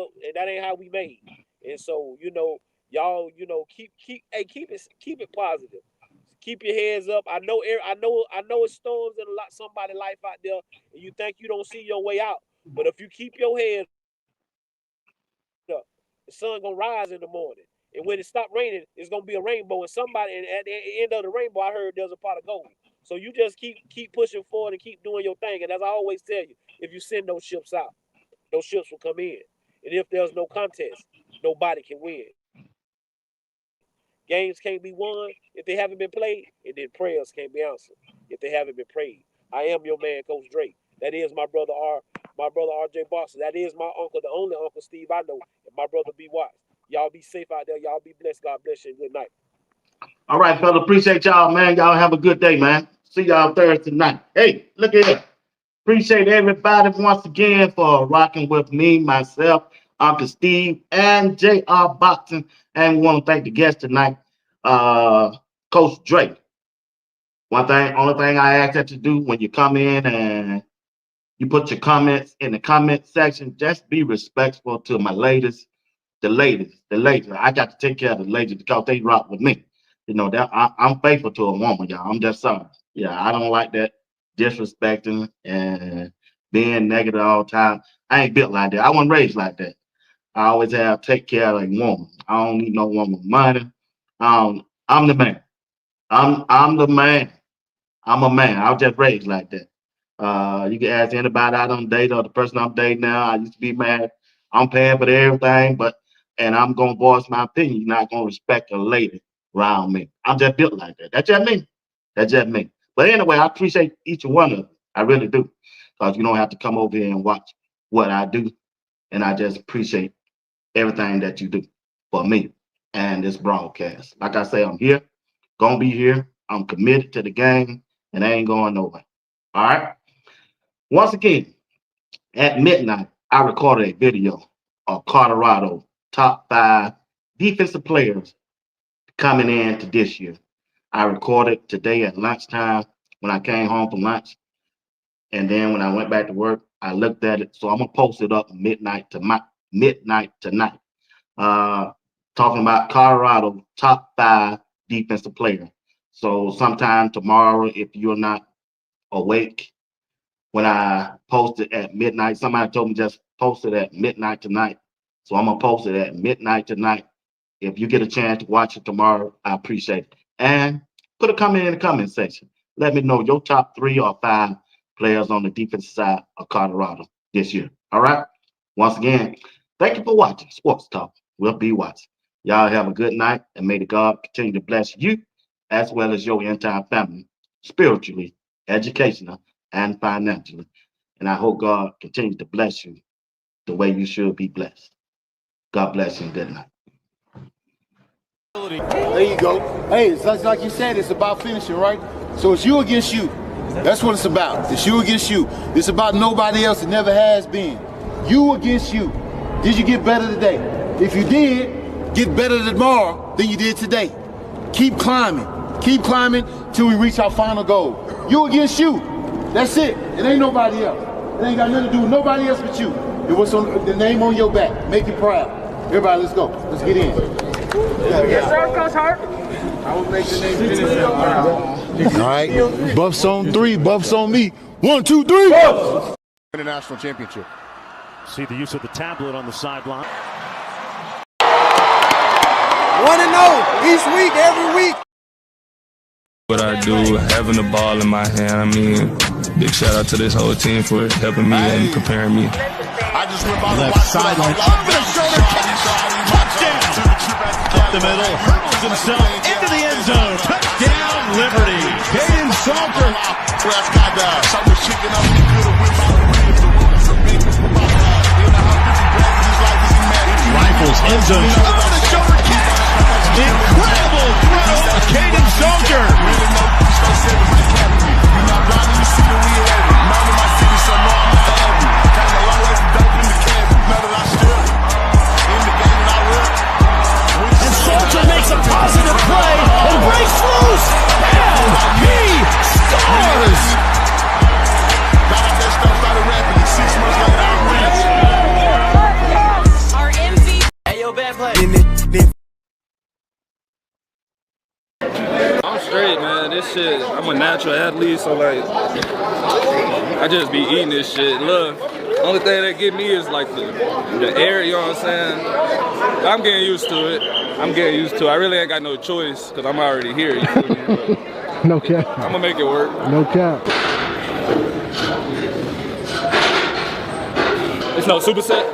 how we made. And so y'all keep it positive. Keep your heads up. I know it's storms in somebody's life out there, and you think you don't see your way out. But if you keep your head up, the sun gonna rise in the morning. And when it stop raining, it's gonna be a rainbow. And at the end of the rainbow, I heard there's a pot of gold. So you just keep pushing forward and keep doing your thing. And as I always tell you, if you send those ships out, those ships will come in. And if there's no contest, nobody can win. Games can't be won if they haven't been played, and then prayers can't be answered if they haven't been prayed. I am your man, Coach Drake. That is my brother RJ Boston. That is my uncle, the only Uncle Steve I know, and my brother BWatts. Y'all be safe out there. Y'all be blessed. God bless you and good night. All right, fella. Appreciate y'all, man. Y'all have a good day, man. See y'all Thursday night. Hey, look at here. Appreciate everybody once again for rocking with me, myself, Uncle Steve, and JR Boxing. And we want to thank the guest tonight, Coach Drake. Only thing I ask that you do when you come in and you put your comments in the comment section, just be respectful to my ladies, the ladies, the ladies. I got to take care of the ladies because they rock with me. You know that I'm faithful to a woman, y'all. I'm just sorry. Yeah, I don't like that disrespecting and being negative all the time. I ain't built like that. I wasn't raised like that. I always have take care of a woman. I don't need no woman with money. I'm the man. I'm the man. I'm a man. I was just raised like that. You can ask anybody I don't date or the person I'm dating now. I used to be mad. I'm paying for everything, and I'm gonna voice my opinion. You're not gonna respect a lady around me. I'm just built like that. That's just me. That's just me. But anyway, I appreciate each one of them. I really do. Because you don't have to come over here and watch what I do. And I just appreciate everything that you do for me and this broadcast. Like I say, I'm here, gonna be here. I'm committed to the game, and I ain't going nowhere. All right. Once again, at midnight, I recorded a video of Colorado top 5 defensive players coming into this year. I recorded today at lunchtime when I came home from lunch. And then when I went back to work, I looked at it. So I'm gonna post it up midnight tonight. Uh, Talking about Colorado top 5 defensive player. So sometime tomorrow, if you're not awake when I post it at midnight, somebody told me just post it at midnight tonight. So I'm gonna post it at midnight tonight. If you get a chance to watch it tomorrow, I appreciate it. And put a comment in the comment section. Let me know your top 3 or 5 players on the defensive side of Colorado this year. All right? Once again, thank you for watching Sports Talk with BWatts. Y'all have a good night, and may the God continue to bless you as well as your entire family, spiritually, educational, and financially. And I hope God continues to bless you the way you should be blessed. God bless you and good night. There you go. Hey, it's like you said, it's about finishing, right? So it's you against you. That's what it's about. It's you against you. It's about nobody else. It never has been. You against you. Did you get better today? If you did, get better tomorrow than you did today. Keep climbing. Keep climbing till we reach our final goal. You against you. That's it. It ain't nobody else. It ain't got nothing to do with nobody else but you. It was on the name on your back. Make you proud. Everybody, let's go. Let's get in. Yes, sir, Coach Hart. I will make the name finish. All right. Buffs on 3. Buffs on me. 1, 2, 3. Buffs! International championship. See the use of the tablet on the sideline. 1-0 each week, every week. What I do, having the ball in my hand, I mean, big shout out to this whole team for helping me and preparing me. I just went by left sideline. Over the shoulder catch. Touchdown. Up the middle. Hurls himself into the end zone. Touchdown, Liberty. Caden Salter. Prescott down. Something shaking up. He could have went by the rim. The room is a big Rifles, end zone. Over the shoulder catch. Incredible throw. Caden Salter. Makes a positive play and breaks loose, and he scores! Our MVP. Hey, yo, bad play. I'm straight, man. This shit, I'm a natural athlete, so like, I just be eating this shit. Look, only thing that get me is like the air, you know what I'm saying? I'm getting used to it. I really ain't got no choice because I'm already here. You feel me? But no cap. I'm gonna make it work. No cap. It's no superset.